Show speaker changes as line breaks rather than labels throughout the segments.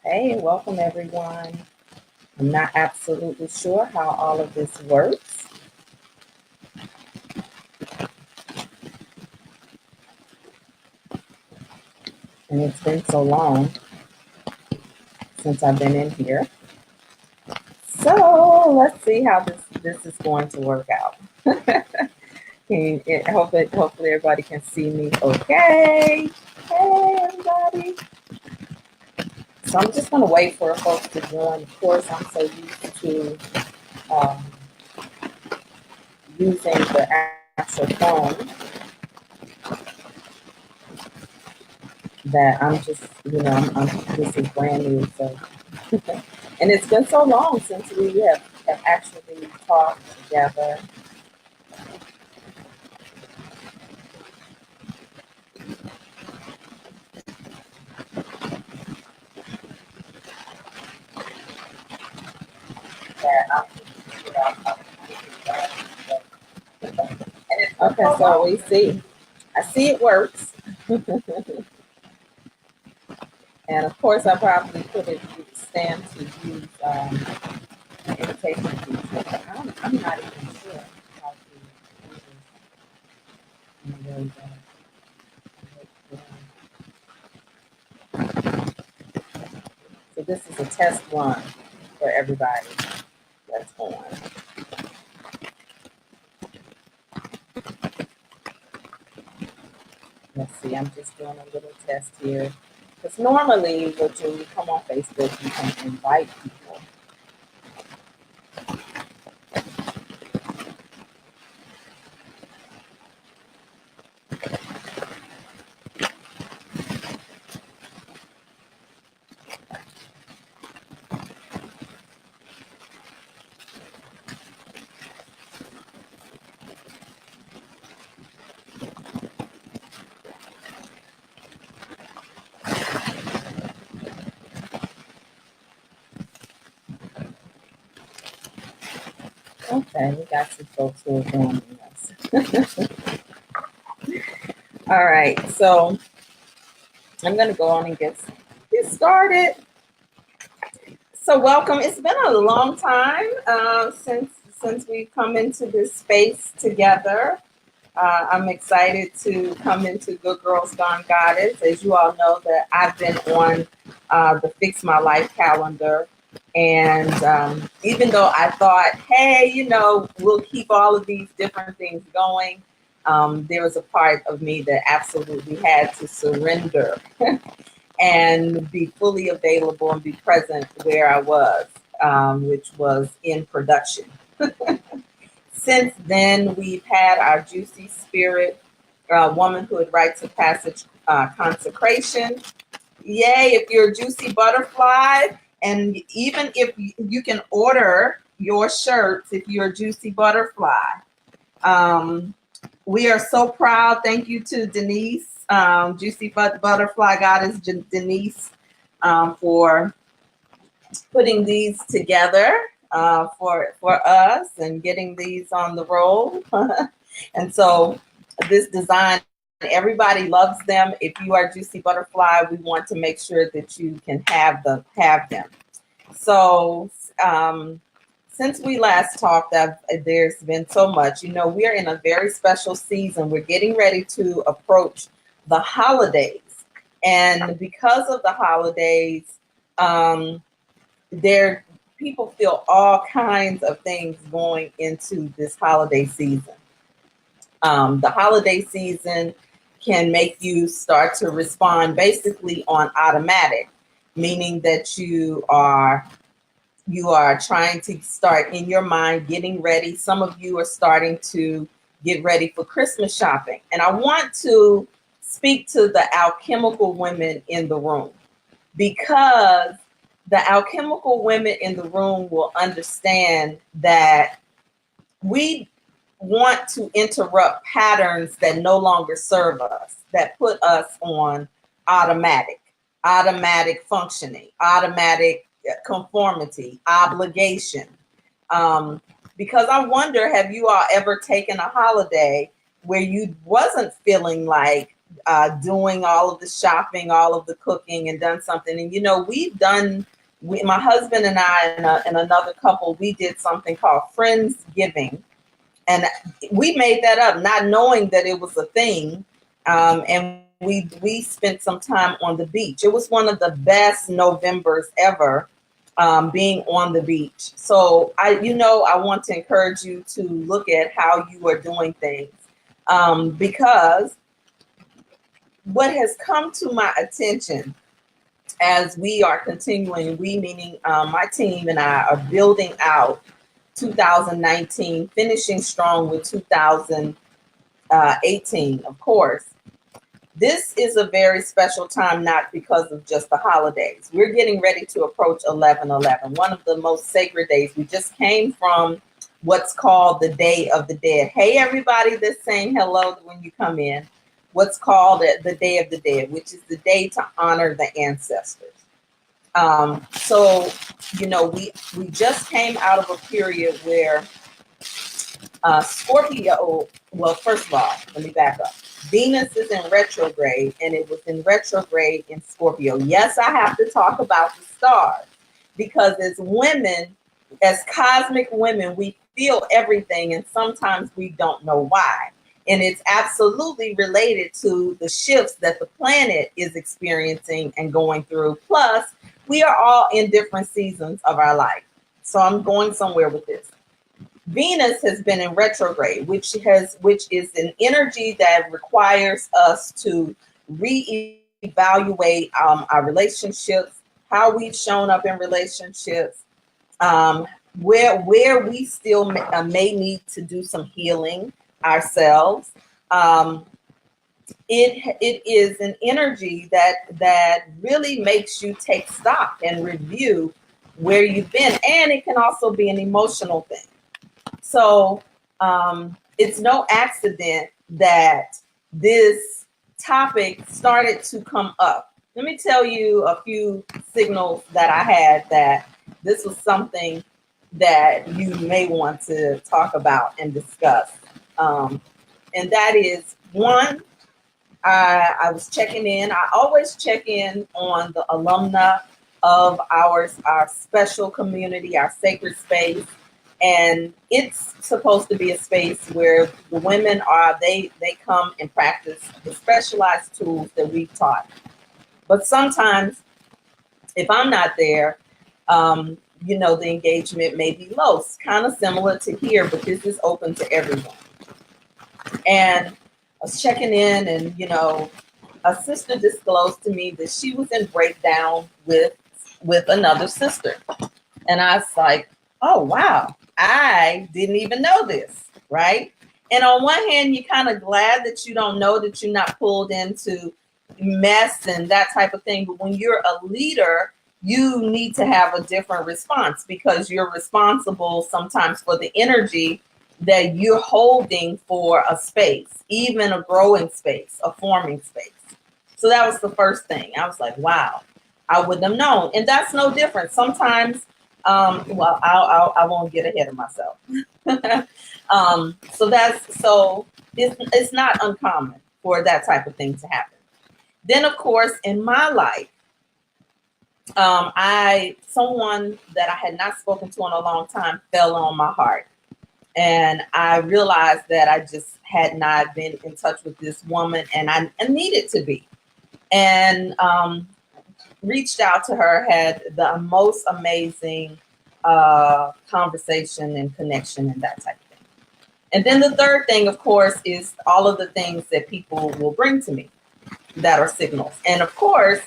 Hey, welcome everyone. I'm not absolutely sure how all of this works, and it's been so long since I've been in here. So let's see how this is going to work out. Hopefully everybody can see me okay. Hey everybody. So I'm just gonna wait for folks to join. Of course, I'm so used to um, using the actual phone that I'm just, this is brand new. So, and it's been so long since we have actually talked together. That okay, so we see. I see it works. And of course, I probably put it stand to use invitation feature. I'm not even sure how to use it. There we go. So this is a test run for everybody that's on. Let's see, I'm just doing a little test here. Because normally, when you come on Facebook, you can invite people. Okay, we got some folks who are joining us. All right, so I'm going to go on and get started. So welcome. It's been a long time since we've come into this space together. I'm excited to come into Good Girls Gone Goddess. As you all know, that I've been on the Fix My Life calendar. And even though I thought, hey, we'll keep all of these different things going, there was a part of me that absolutely had to surrender and be fully available and be present where I was, which was in production. Since then, we've had our Juicy Spirit Womanhood Rites of Passage consecration. Yay, if you're a Juicy Butterfly, and even if you can order your shirts if you're a Juicy Butterfly. We are so proud. Thank you to Denise, Juicy Butterfly Goddess Denise, for putting these together for us and getting these on the roll. And so this design, everybody loves them. If you are Juicy Butterfly, we want to make sure that you can have them. So since we last talked, there's been so much. We are in a very special season. We're getting ready to approach the holidays. And because of the holidays, people feel all kinds of things going into this holiday season. The holiday season can make you start to respond basically on automatic, meaning that you are trying to start in your mind getting ready. Some of you are starting to get ready for Christmas shopping. And I want to speak to the alchemical women in the room, because the alchemical women in the room will understand that we want to interrupt patterns that no longer serve us, that put us on automatic functioning, automatic conformity, obligation. Because I wonder, have you all ever taken a holiday where you wasn't feeling like doing all of the shopping, all of the cooking, and done something. And, you know, my husband and I and another couple, we did something called Friendsgiving. And we made that up, not knowing that it was a thing. And we spent some time on the beach. It was one of the best Novembers ever, being on the beach. So I want to encourage you to look at how you are doing things, because what has come to my attention as we are continuing, we meaning my team and I are building out 2019, finishing strong with 2018, of course. This is a very special time, not because of just the holidays. We're getting ready to approach 11/11, one of the most sacred days. We just came from what's called the Day of the Dead. Hey, everybody that's saying hello when you come in. What's called the Day of the Dead, which is the day to honor the ancestors. So, you know, we just came out of a period where Scorpio, well, first of all, let me back up. Venus is in retrograde, and it was in retrograde in Scorpio. Yes, I have to talk about the stars, because as women, as cosmic women, we feel everything, and sometimes we don't know why. And it's absolutely related to the shifts that the planet is experiencing and going through. Plus, we are all in different seasons of our life. So I'm going somewhere with this. Venus has been in retrograde, which is an energy that requires us to reevaluate our relationships, how we've shown up in relationships, where we still may need to do some healing ourselves. It is an energy that really makes you take stock and review where you've been, and it can also be an emotional thing. So it's no accident that this topic started to come up. Let me tell you a few signals that I had that this was something that you may want to talk about and discuss. And that is, one, I was checking in. I always check in on the alumna of our special community, our sacred space. And it's supposed to be a space where the women they come and practice the specialized tools that we've taught. But sometimes if I'm not there, you know, the engagement may be low. It's kind of similar to here, but this is open to everyone. And I was checking in, and, you know, a sister disclosed to me that she was in breakdown with another sister. And I was like, oh, wow, I didn't even know this, right? And on one hand, you're kind of glad that you don't know, that you're not pulled into mess and that type of thing. But when you're a leader, you need to have a different response, because you're responsible sometimes for the energy that you're holding for a space, even a growing space, a forming space. So that was the first thing. I was like, wow, I wouldn't have known. And that's no different. Sometimes, well, I won't get ahead of myself. So it's not uncommon for that type of thing to happen. Then, of course, in my life, someone that I had not spoken to in a long time fell on my heart. And I realized that I just had not been in touch with this woman, and I needed to be. And reached out to her, had the most amazing conversation and connection and that type of thing. And then the third thing, of course, is all of the things that people will bring to me that are signals. And of course,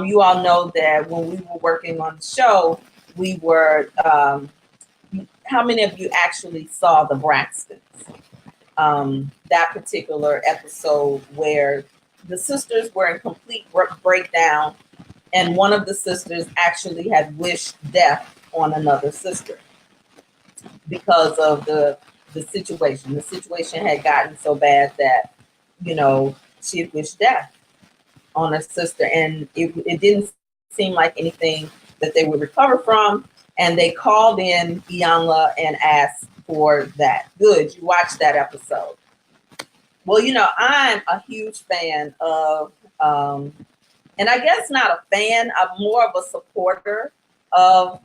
you all know that when we were working on the show, we were, how many of you actually saw the Braxtons? That particular episode where the sisters were in complete breakdown, and one of the sisters actually had wished death on another sister because of the situation. The situation had gotten so bad that, you know, she had wished death on her sister, and it didn't seem like anything that they would recover from. And they called in Iyanla and asked for that. Good, you watched that episode. Well, I'm a huge fan of, and I guess not a fan, I'm more of a supporter of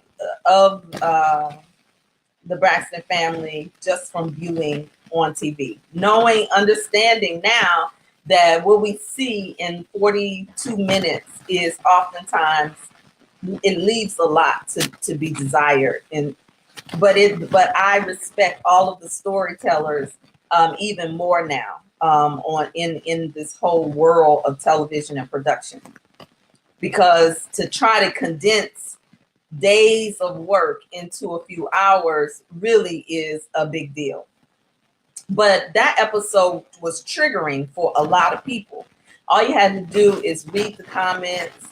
of the Braxton family just from viewing on TV, knowing, understanding now that what we see in 42 minutes is oftentimes it leaves a lot to be desired. And but I respect all of the storytellers even more now on in this whole world of television and production, because to try to condense days of work into a few hours really is a big deal. But that episode was triggering for a lot of people. All you had to do is read the comments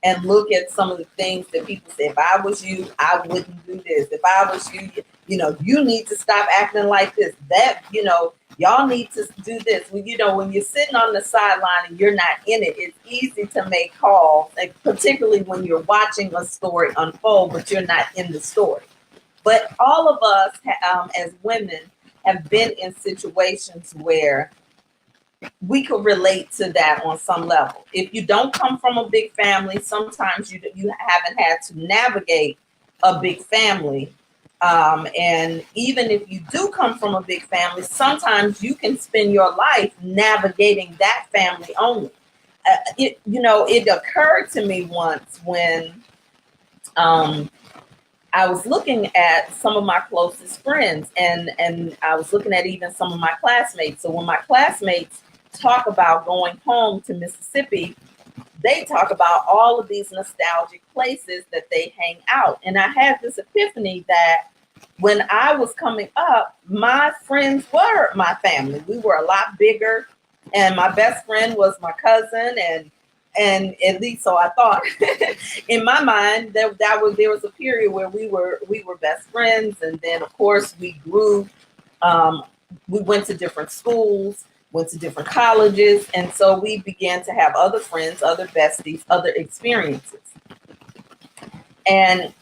and look at some of the things that people say. If I was you, I wouldn't do this. If I was you, you need to stop acting like this. That, y'all need to do this. When you're sitting on the sideline and you're not in it, it's easy to make calls, like particularly when you're watching a story unfold, but you're not in the story. But all of us as women have been in situations where we could relate to that on some level. If you don't come from a big family, sometimes you haven't had to navigate a big family. And even if you do come from a big family, sometimes you can spend your life navigating that family only. It occurred to me once when I was looking at some of my closest friends, and I was looking at even some of my classmates. So when my classmates talk about going home to Mississippi, they talk about all of these nostalgic places that they hang out. And I had this epiphany that when I was coming up, my friends were my family. We were a lot bigger, and my best friend was my cousin, and at least so I thought. In my mind, there was a period where we were best friends, and then of course we grew. We went to different schools, went to different colleges, and so we began to have other friends, other besties, other experiences. And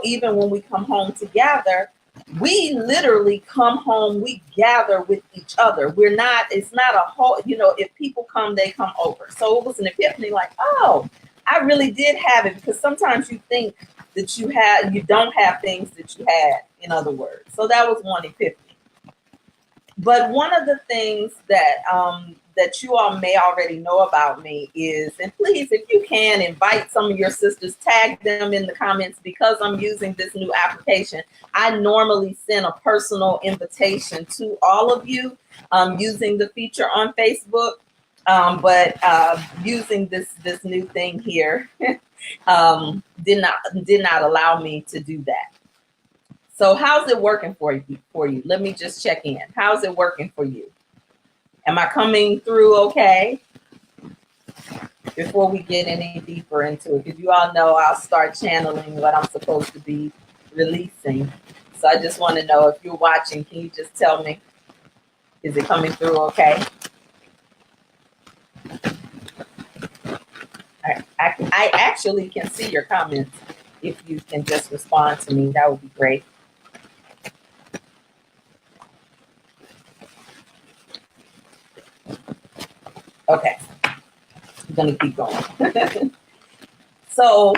even when we come home together, we literally come home, we gather with each other. It's not a whole, if people come, they come over. So it was an epiphany, like, oh, I really did have it, because sometimes you think that you don't have things that you had, in other words. So that was one epiphany. But one of the things that that you all may already know about me is, and please, if you can, invite some of your sisters, tag them in the comments, because I'm using this new application. I normally send a personal invitation to all of you using the feature on Facebook, but using this new thing here did not allow me to do that. So how's it working for you? Let me just check in. How's it working for you? Am I coming through okay? Before we get any deeper into it, because you all know I'll start channeling what I'm supposed to be releasing. So I just want to know, if you're watching, can you just tell me, is it coming through okay? I actually can see your comments. If you can just respond to me, that would be great. Okay, I'm gonna keep going. So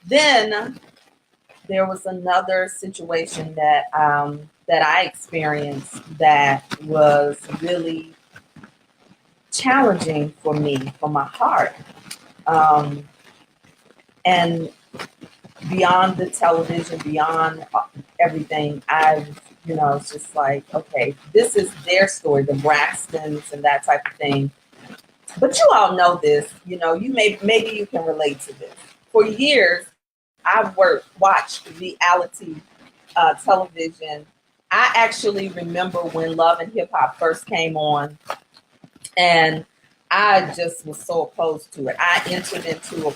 then there was another situation that I experienced that was really challenging for me, for my heart, and beyond the television, beyond everything, it's just like, okay, this is their story, the Braxtons and that type of thing. But you all know this, maybe you can relate to this. For years, I've watched reality television. I actually remember when Love and Hip Hop first came on, and I just was so opposed to it. I entered into a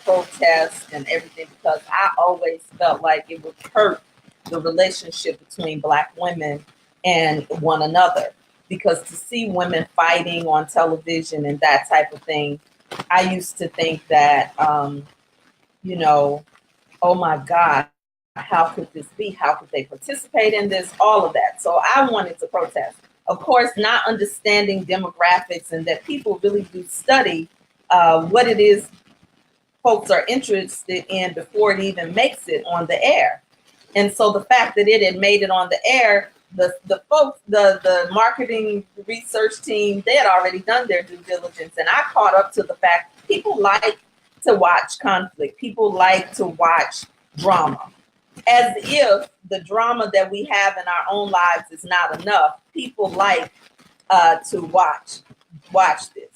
protest and everything, because I always felt like it would hurt the relationship between Black women and one another. Because to see women fighting on television and that type of thing, I used to think that, oh my God, how could this be? How could they participate in this? All of that. So I wanted to protest. Of course, not understanding demographics and that people really do study what it is folks are interested in before it even makes it on the air. And so the fact that it had made it on the air, the folks, the marketing research team, they had already done their due diligence. And I caught up to the fact people like to watch conflict. People like to watch drama. As if the drama that we have in our own lives is not enough. People like to watch this.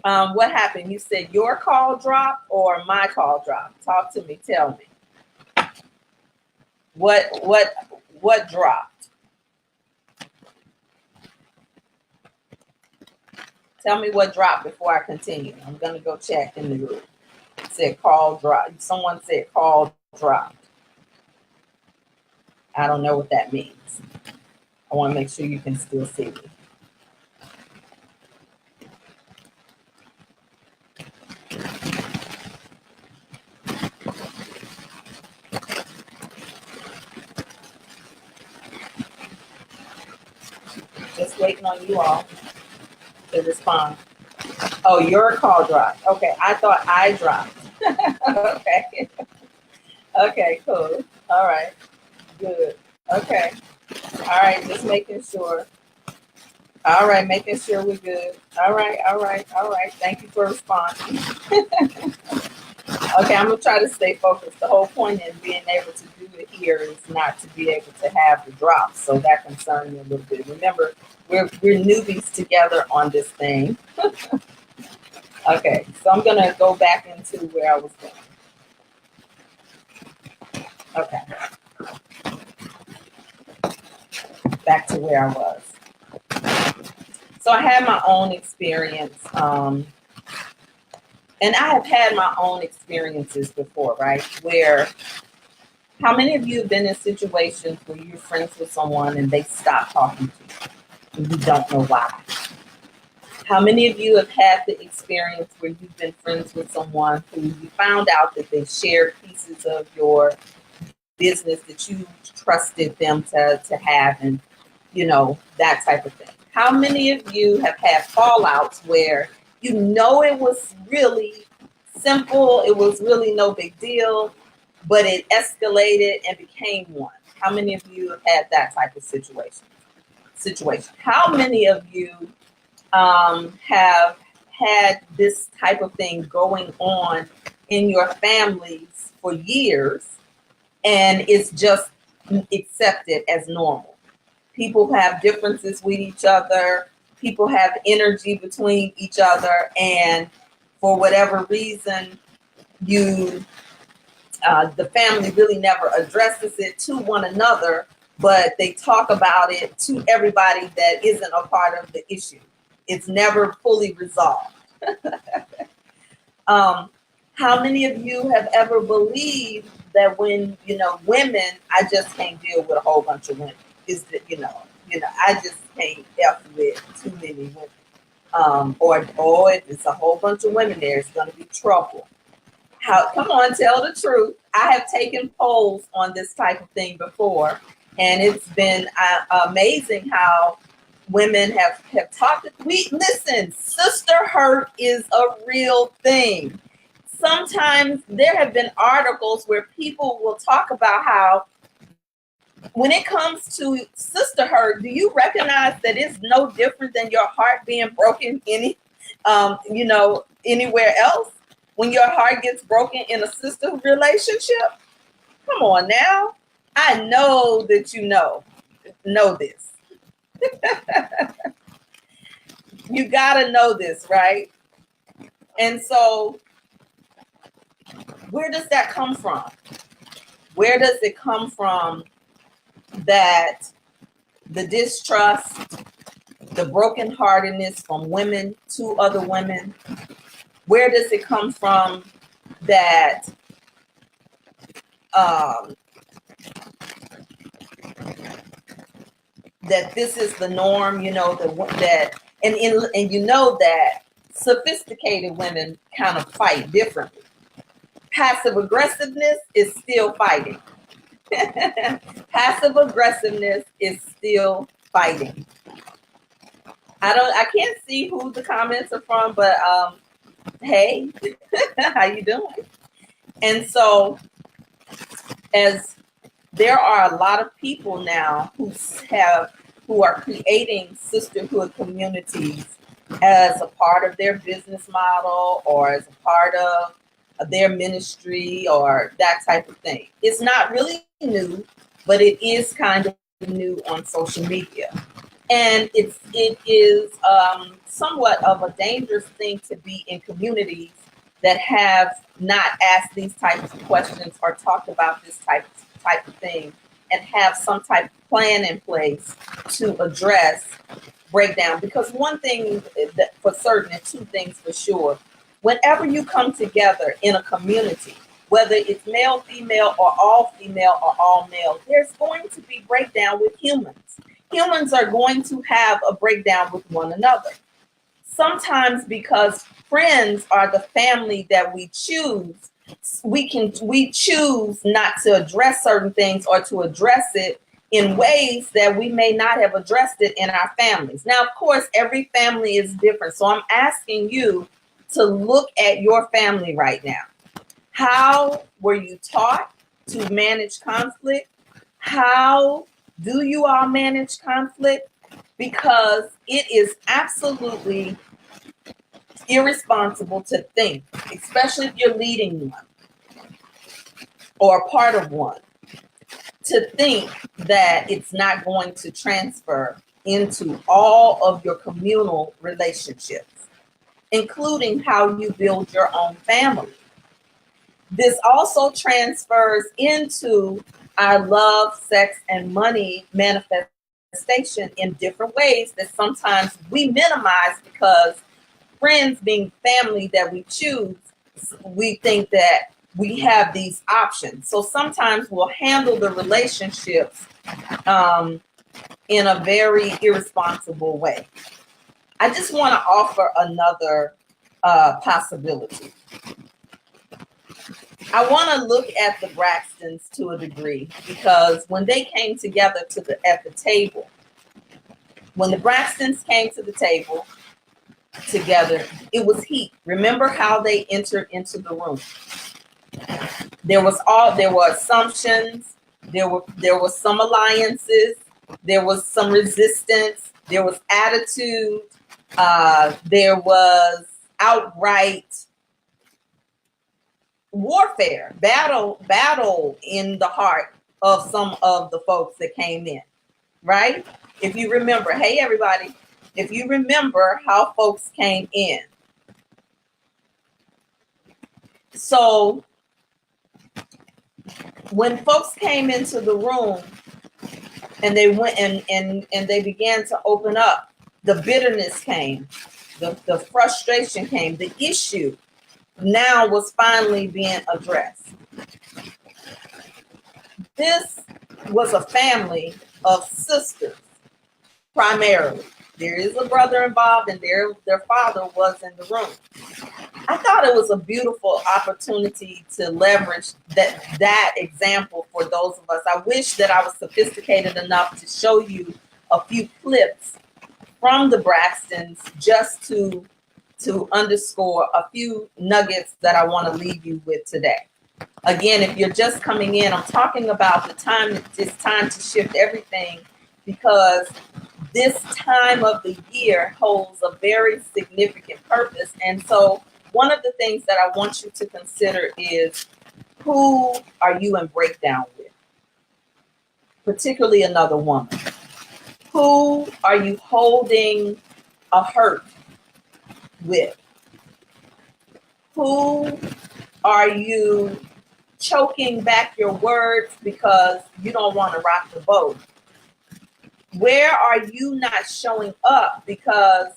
What happened? You said your call dropped or my call dropped? Talk to me. Tell me. What dropped? Tell me what dropped before I continue. I'm gonna go check in the group. It said call dropped. Someone said call dropped. I don't know what that means. I want to make sure you can still see me. Just waiting on you all to respond. Oh, your call dropped. Okay, I thought I dropped. Okay. Okay, cool. All right. Good. Okay. All right, just making sure. All right, making sure we're good. All right. Thank you for responding. Okay, I'm gonna try to stay focused. The whole point in being able to do it here is not to be able to have the drops. So that concerns me a little bit. Remember, we're newbies together on this thing. Okay, so I'm gonna go back into where I was going. Okay. Back to where I was. So I had my own experience, and I have had my own experiences before, right? Where, how many of you have been in situations where you're friends with someone and they stop talking to you and you don't know why? How many of you have had the experience where you've been friends with someone who you found out that they shared pieces of your business that you trusted them to have, and you know, that type of thing? How many of you have had fallouts where you know it was really simple, it was really no big deal, but it escalated and became one? How many of you have had that type of situation? How many of you have had this type of thing going on in your families for years and it's just accepted as normal? People have differences with each other. People have energy between each other. And for whatever reason, the family really never addresses it to one another, but they talk about it to everybody that isn't a part of the issue. It's never fully resolved. How many of you have ever believed that when, you know, women, I just can't deal with a whole bunch of women? Is that, you know, I just can't F with too many women. Or if it's a whole bunch of women there, it's going to be trouble. Come on, tell the truth. I have taken polls on this type of thing before, and it's been amazing how women have talked. Listen, SisterHURT is a real thing. Sometimes there have been articles where people will talk about how, when it comes to SisterHURT, do you recognize that it's no different than your heart being broken anywhere else? When your heart gets broken in a sister relationship? Come on now. I know that you know this. You gotta know this, right? And so where does that come from? Where does it come from that the distrust, the brokenheartedness from women to other women? Where does it come from that that this is the norm? You know, and you know that sophisticated women kind of fight differently. Passive aggressiveness is still fighting. Passive aggressiveness is still fighting. I can't see who the comments are from, but hey, how you doing? And so, as there are a lot of people now who are creating sisterhood communities as a part of their business model or as a part of their ministry or that type of thing. It's not really new, but it is kind of new on social media. And it is somewhat of a dangerous thing to be in communities that have not asked these types of questions or talked about this type of thing and have some type of plan in place to address breakdown. Because one thing that for certain, and two things for sure, whenever you come together in a community, whether it's male, female, or all male, there's going to be breakdown with humans. Humans are going to have a breakdown with one another. Sometimes because friends are the family that we choose, we choose not to address certain things or to address it in ways that we may not have addressed it in our families. Now, of course, every family is different. So I'm asking you to look at your family right now. How were you taught to manage conflict? How do you all manage conflict? Because it is absolutely irresponsible to think, especially if you're leading one or a part of one, to think that it's not going to transfer into all of your communal relationships, including how you build your own family. This also transfers into our love, sex, and money manifestation in different ways that sometimes we minimize because friends being family that we choose, we think that we have these options. So sometimes we'll handle the relationships in a very irresponsible way. I just want to offer another possibility. I want to look at the Braxtons to a degree because when they came together at the table, when the Braxtons came to the table together, it was heat. Remember how they entered into the room. There were assumptions, there were some alliances, there was some resistance, there was attitude, there was outright warfare, battle in the heart of some of the folks that came in, right? If you remember, hey everybody, if you remember how folks came in. So when folks came into the room and they went and they began to open up, the bitterness came, the frustration came, the issue now was finally being addressed. This was a family of sisters, primarily. There is a brother involved, and their father was in the room. I thought it was a beautiful opportunity to leverage that example for those of us. I wish that I was sophisticated enough to show you a few clips from the Braxtons just to underscore a few nuggets that I want to leave you with today. Again, if you're just coming in, I'm talking about the time. It's time to shift everything because this time of the year holds a very significant purpose. And so one of the things that I want you to consider is, who are you in breakdown with? Particularly another woman. Who are you holding a hurt with? Who are you choking back your words because you don't want to rock the boat? Where are you not showing up because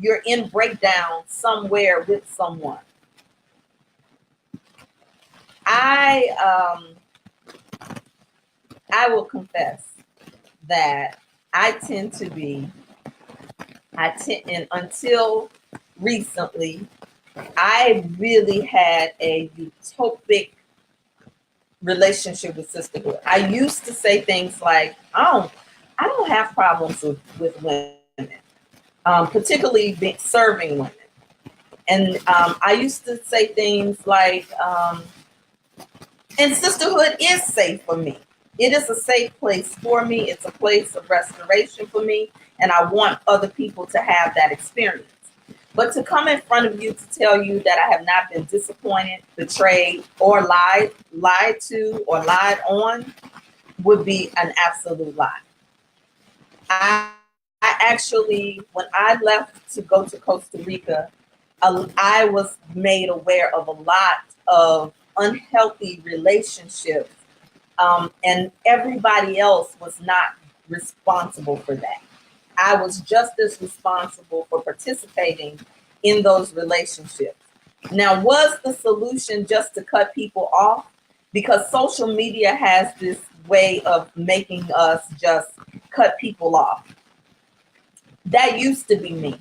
you're in breakdown somewhere with someone? I will confess that and until recently, I really had a utopic relationship with sisterhood. I used to say things like, I don't have problems with women, particularly serving women. And I used to say things like, and sisterhood is safe for me. It is a safe place for me. It's a place of restoration for me. And I want other people to have that experience. But to come in front of you to tell you that I have not been disappointed, betrayed, or lied to, or lied on would be an absolute lie. I actually, when I left to go to Costa Rica, I was made aware of a lot of unhealthy relationships, and everybody else was not responsible for that. I was just as responsible for participating in those relationships. Now, was the solution just to cut people off? Because social media has this way of making us just cut people off. That used to be me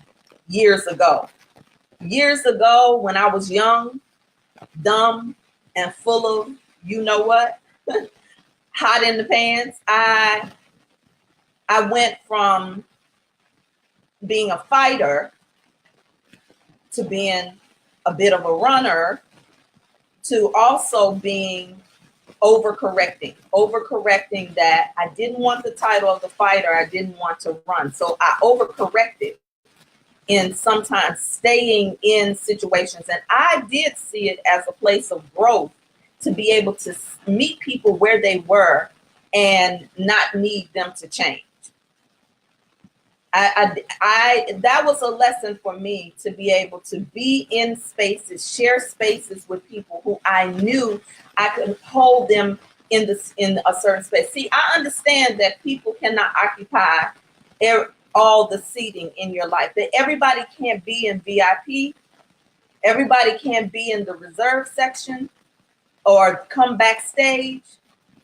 years ago. Years ago, when I was young, dumb, and full of you know what, hot in the pants, I went from being a fighter to being a bit of a runner to also being overcorrecting that I didn't want the title of the fighter. I didn't want to run. So I overcorrected in sometimes staying in situations. And I did see it as a place of growth to be able to meet people where they were and not need them to change. That was a lesson for me, to be able to be in spaces, share spaces with people who I knew I could hold them in a certain space. See, I understand that people cannot occupy all the seating in your life. That everybody can't be in VIP. Everybody can't be in the reserve section or come backstage.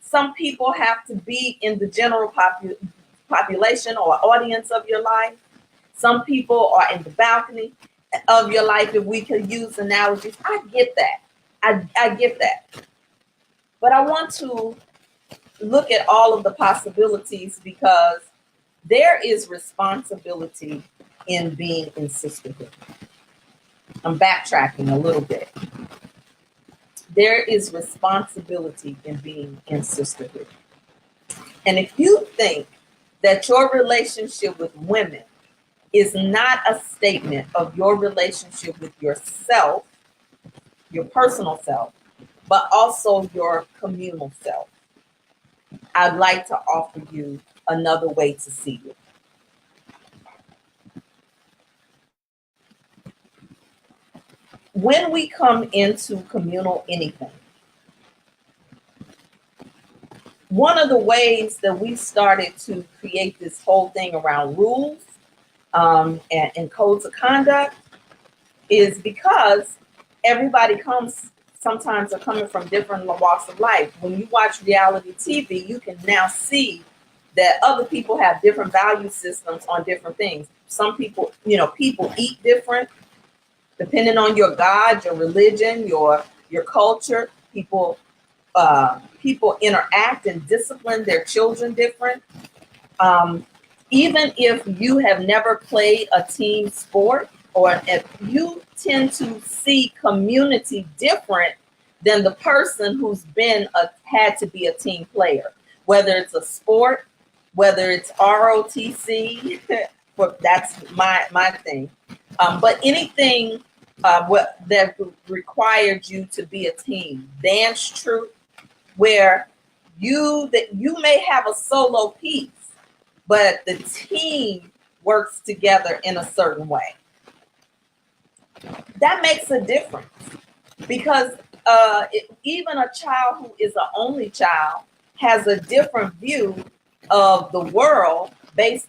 Some people have to be in the general population or audience of your life. Some people are in the balcony of your life, if we could use analogies. I get that. I get that. But I want to look at all of the possibilities, because there is responsibility in being in sisterhood. I'm backtracking a little bit. There is responsibility in being in sisterhood. And if you think that your relationship with women is not a statement of your relationship with yourself, your personal self, but also your communal self, I'd like to offer you another way to see it. When we come into communal anything, one of the ways that we started to create this whole thing around rules and codes of conduct is because everybody sometimes are coming from different walks of life. When you watch reality TV, you can now see that other people have different value systems on different things. Some people, people eat different, depending on your God, your religion, your culture. People interact and discipline their children different. Even if you have never played a team sport, or if you tend to see community different than the person who's had to be a team player, whether it's a sport, whether it's ROTC, that's my thing. But anything that required you to be a team, dance troupe, where you may have a solo piece, but the team works together in a certain way. That makes a difference, because even a child who is an only child has a different view of the world that's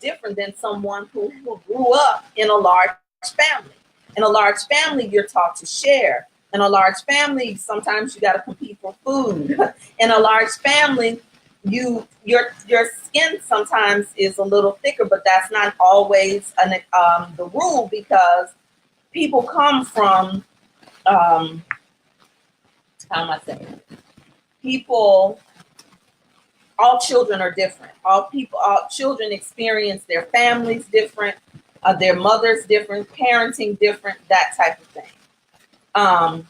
different than someone who grew up in a large family. In a large family, you're taught to share. In a large family, sometimes you got to compete for food. In a large family, your skin sometimes is a little thicker, but that's not always the rule, because people come from how am I saying it? People, all children are different. All children experience their families different, their mothers different, parenting different, that type of thing.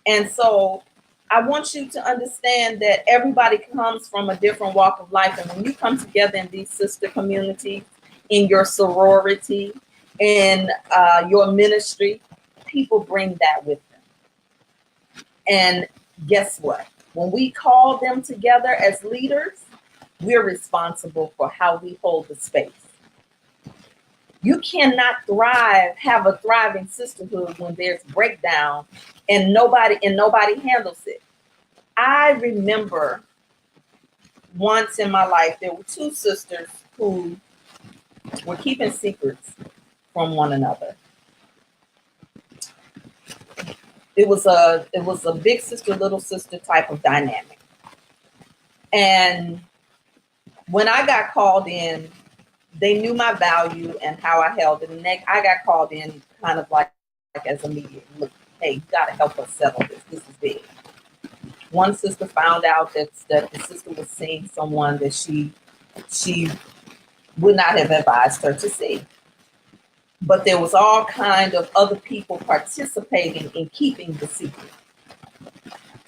And so I want you to understand that everybody comes from a different walk of life. And when you come together in these sister communities, in your sorority, in your ministry, people bring that with them. And guess what? When we call them together as leaders, we're responsible for how we hold the space. You cannot have a thriving sisterhood when there's breakdown and nobody handles it. I remember once in my life, there were two sisters who were keeping secrets from one another. It was a big sister, little sister type of dynamic. And when I got called in, they knew my value and how I held it. And I got called in kind of like as a mediator. Look, hey, you got to help us settle this. This is big. One sister found out that the sister was seeing someone that she would not have advised her to see. But there was all kind of other people participating in keeping the secret.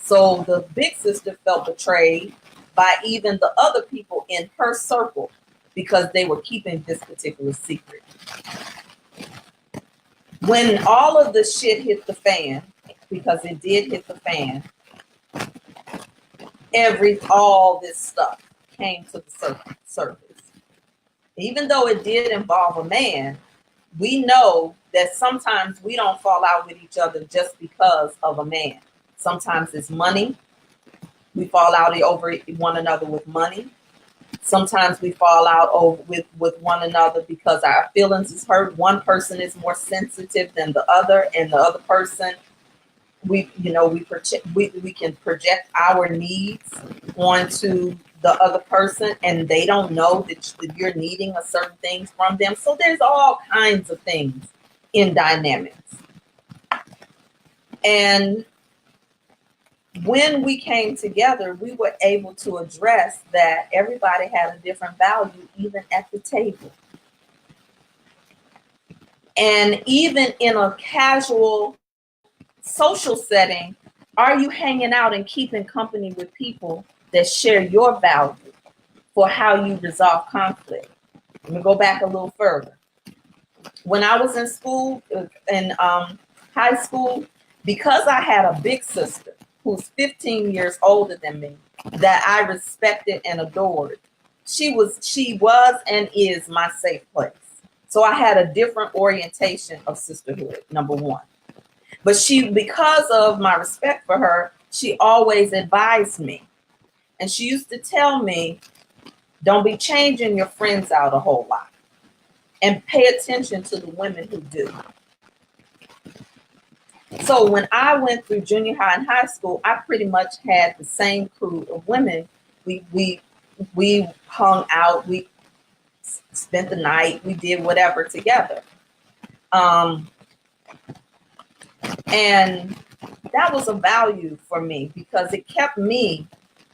So the big sister felt betrayed by even the other people in her circle because they were keeping this particular secret. When all of the shit hit the fan, because it did hit the fan, all this stuff came to the surface. Even though it did involve a man, we know that sometimes we don't fall out with each other just because of a man. Sometimes it's money. We fall out over one another with money. Sometimes we fall out with one another because our feelings is hurt. One person is more sensitive than the other, and the other person, we can project our needs onto the other person, and they don't know that you're needing a certain things from them. So there's all kinds of things in dynamics. And when we came together, we were able to address that everybody had a different value, even at the table. And even in a casual social setting, are you hanging out and keeping company with people that share your value for how you resolve conflict? Let me go back a little further. When I was in school, in high school, because I had a big sister who's 15 years older than me, that I respected and adored, she was and is my safe place. So I had a different orientation of sisterhood, number one. But because of my respect for her, she always advised me. And she used to tell me, don't be changing your friends out a whole lot. And pay attention to the women who do. So when I went through junior high and high school, I pretty much had the same crew of women. We hung out, we spent the night, we did whatever together. And that was a value for me because it kept me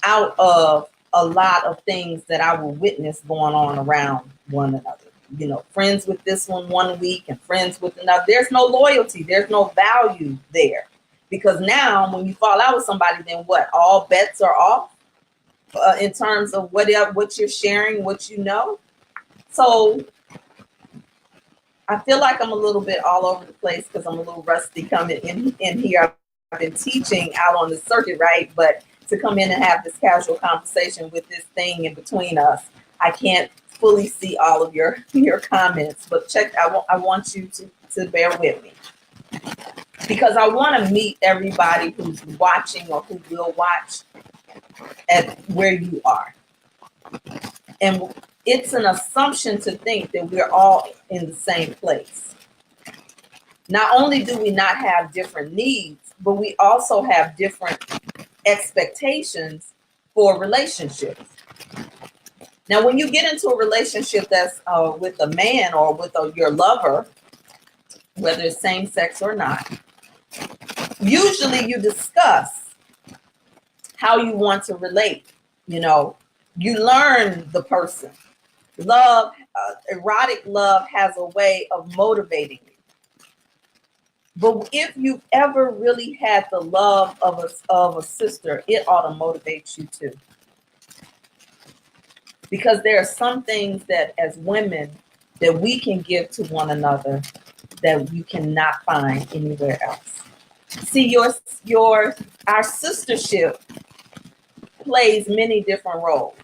out of a lot of things that I would witness going on around one another. You know, friends with this one week and friends with another. There's no loyalty. There's no value there. Because now when you fall out with somebody, then what? All bets are off in terms of what you're sharing, what you know. So I feel like I'm a little bit all over the place because I'm a little rusty coming in here. I've been teaching out on the circuit, right? But to come in and have this casual conversation with this thing in between us, I can't fully see all of your comments, but I want you to bear with me because I want to meet everybody who's watching or who will watch at where you are. And it's an assumption to think that we're all in the same place. Not only do we not have different needs, but we also have different expectations for relationships. Now, when you get into a relationship that's with a man or with your lover, whether it's same sex or not, usually you discuss how you want to relate. You know, you learn the person. Love, erotic love has a way of motivating you. But if you've ever really had the love of a sister, it ought to motivate you too. Because there are some things that as women that we can give to one another that you cannot find anywhere else. See, our sistership plays many different roles.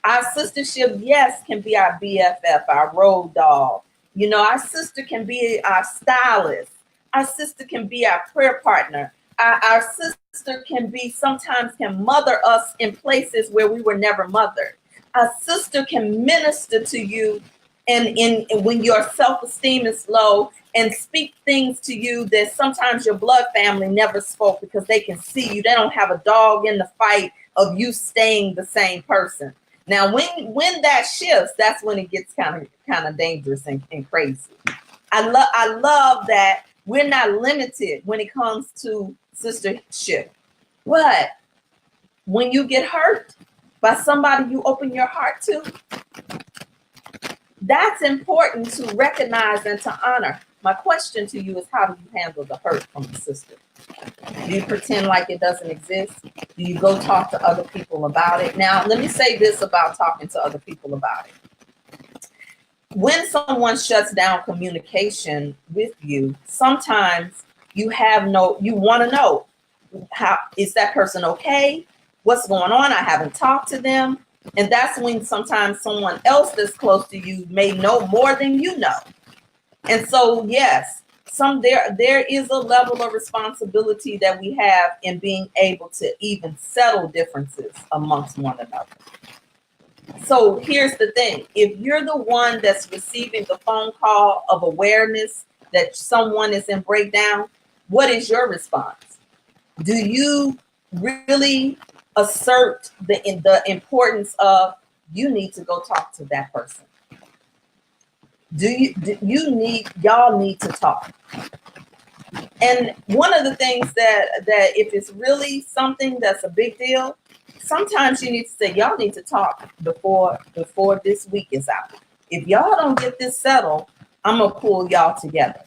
Our sistership, yes, can be our BFF, our road dog. You know, our sister can be our stylist. Our sister can be our prayer partner. Our sister sometimes can mother us in places where we were never mothered. Our sister can minister to you and when your self-esteem is low and speak things to you that sometimes your blood family never spoke because they can see you. They don't have a dog in the fight of you staying the same person. Now, when that shifts, that's when it gets kind of dangerous and crazy. I love that we're not limited when it comes to sistership. But when you get hurt by somebody you open your heart to, that's important to recognize and to honor. My question to you is, how do you handle the hurt from the sister? Do you pretend like it doesn't exist? Do you go talk to other people about it? Now, let me say this about talking to other people about it. When someone shuts down communication with you, sometimes you want to know, how is that person okay? What's going on? I haven't talked to them. And that's when sometimes someone else that's close to you may know more than you know. And so, yes, there is a level of responsibility that we have in being able to even settle differences amongst one another. So here's the thing. If you're the one that's receiving the phone call of awareness that someone is in breakdown, what is your response? Do you really assert the importance of, you need to go talk to that person? Y'all need to talk? And one of the things that if it's really something that's a big deal, sometimes you need to say, y'all need to talk before this week is out. If y'all don't get this settled, I'm gonna pull y'all together.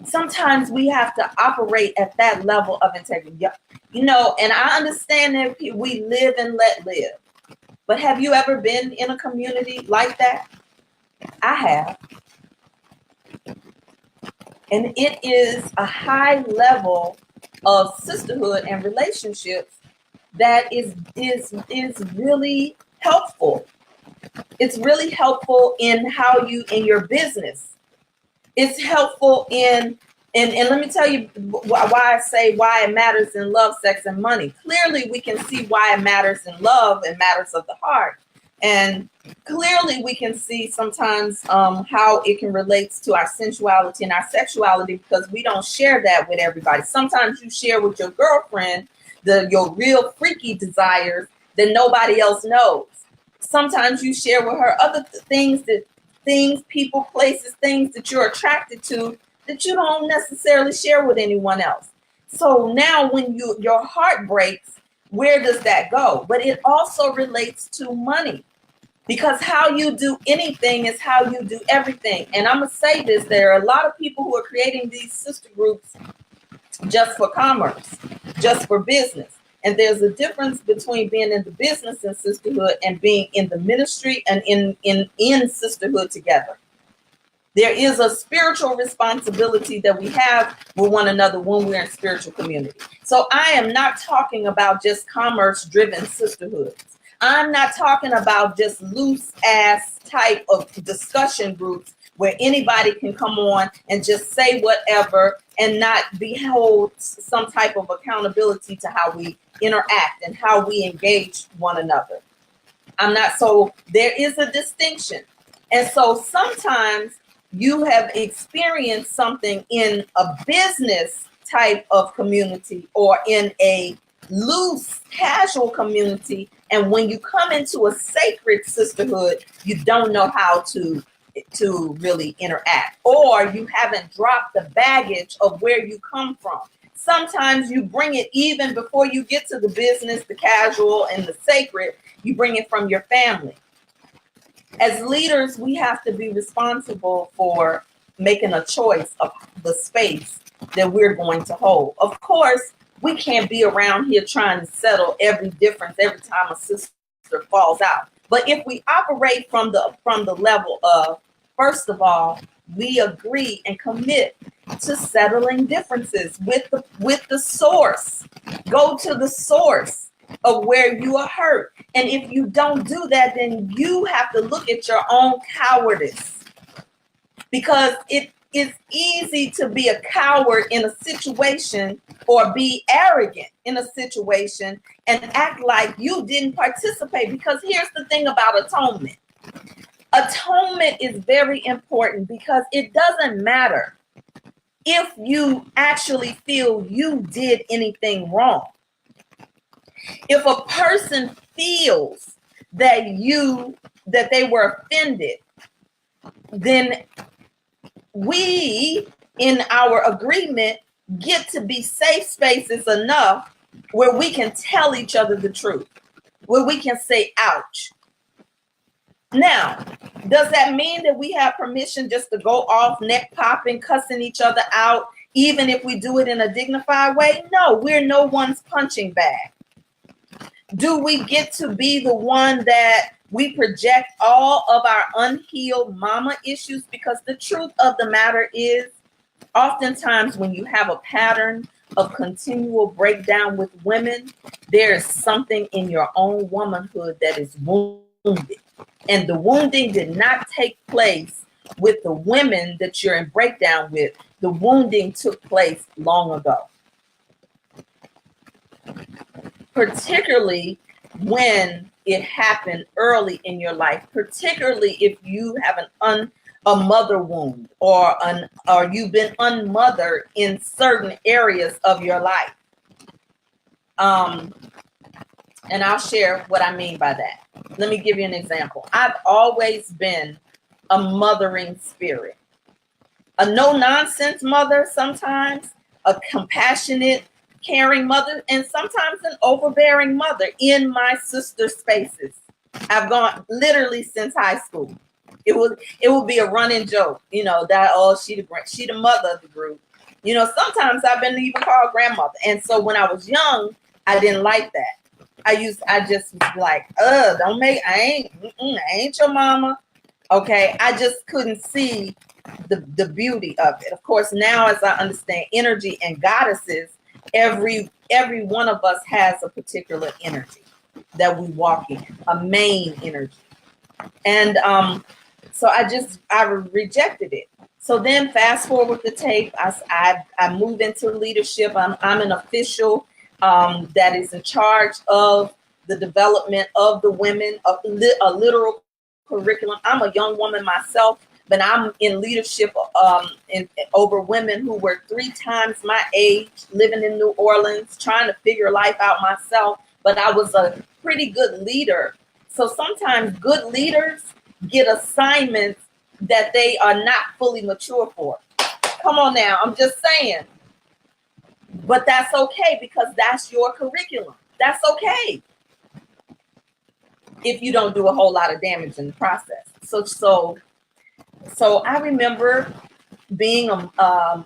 Sometimes we have to operate at that level of integrity. You know, and I understand that we live and let live. But have you ever been in a community like that? I have. And it is a high level of sisterhood and relationships that is really helpful. It's really helpful in in your business. It's helpful and let me tell you why I say why it matters in love, sex, and money. Clearly, we can see why it matters in love and matters of the heart. And clearly, we can see sometimes how it can relate to our sensuality and our sexuality, because we don't share that with everybody. Sometimes you share with your girlfriend your real freaky desires that nobody else knows. Sometimes you share with her other things, people, places, things that you're attracted to that you don't necessarily share with anyone else. So now when your heart breaks, where does that go? But it also relates to money, because how you do anything is how you do everything. And I'm going to say this, there are a lot of people who are creating these sister groups just for commerce, just for business. And there's a difference between being in the business and sisterhood and being in the ministry and in sisterhood together. There is a spiritual responsibility that we have with one another when we're in spiritual community. So I am not talking about just commerce-driven sisterhoods. I'm not talking about just loose-ass type of discussion groups where anybody can come on and just say whatever and not behold some type of accountability to how we interact and how we engage one another. So there is a distinction. And so sometimes you have experienced something in a business type of community or in a loose, casual community. And when you come into a sacred sisterhood, you don't know how to really interact, or you haven't dropped the baggage of where you come from. Sometimes you bring it even before you get to the business, the casual, and the sacred. You bring it from your family. As leaders, we have to be responsible for making a choice of the space that we're going to hold. Of course, we can't be around here trying to settle every difference every time a sister falls out. But if we operate from the level of, first of all, we agree and commit to settling differences with the source. Go to the source of where you are hurt. And if you don't do that, then you have to look at your own cowardice, because it is easy to be a coward in a situation or be arrogant in a situation and act like you didn't participate. Because here's the thing about atonement. Atonement is very important, because it doesn't matter if you actually feel you did anything wrong. If a person feels that they were offended, then we, in our agreement, get to be safe spaces enough where we can tell each other the truth, where we can say, ouch. Now, does that mean that we have permission just to go off neck popping, cussing each other out, even if we do it in a dignified way? No, we're no one's punching bag. Do we get to be the one that we project all of our unhealed mama issues? Because the truth of the matter is, oftentimes when you have a pattern of continual breakdown with women, there is something in your own womanhood that is wounded. And the wounding did not take place with the women that you're in breakdown with. The wounding took place long ago. Particularly when it happened early in your life, particularly if you have a mother wound or you've been unmothered in certain areas of your life. And I'll share what I mean by that. Let me give you an example. I've always been a mothering spirit, a no-nonsense mother sometimes, a compassionate, caring mother, and sometimes an overbearing mother in my sister spaces. I've gone literally since high school. It would be a running joke, that she the mother of the group. Sometimes I've been even called grandmother. And so when I was young, I didn't like that. I just was like, I ain't your mama. Okay. I just couldn't see the beauty of it. Of course, now as I understand energy and goddesses, every one of us has a particular energy that we walk in, a main energy. And so I rejected it. So then fast forward the tape, I move into leadership. I'm an official that is in charge of the development of the women, a literal curriculum. I'm a young woman myself, but I'm in leadership over women who were 3 times my age, living in New Orleans, trying to figure life out myself. But I was a pretty good leader. So sometimes good leaders get assignments that they are not fully mature for. Come on now, I'm just saying. But that's okay, because that's your curriculum. That's okay if you don't do a whole lot of damage in the process. So I remember being I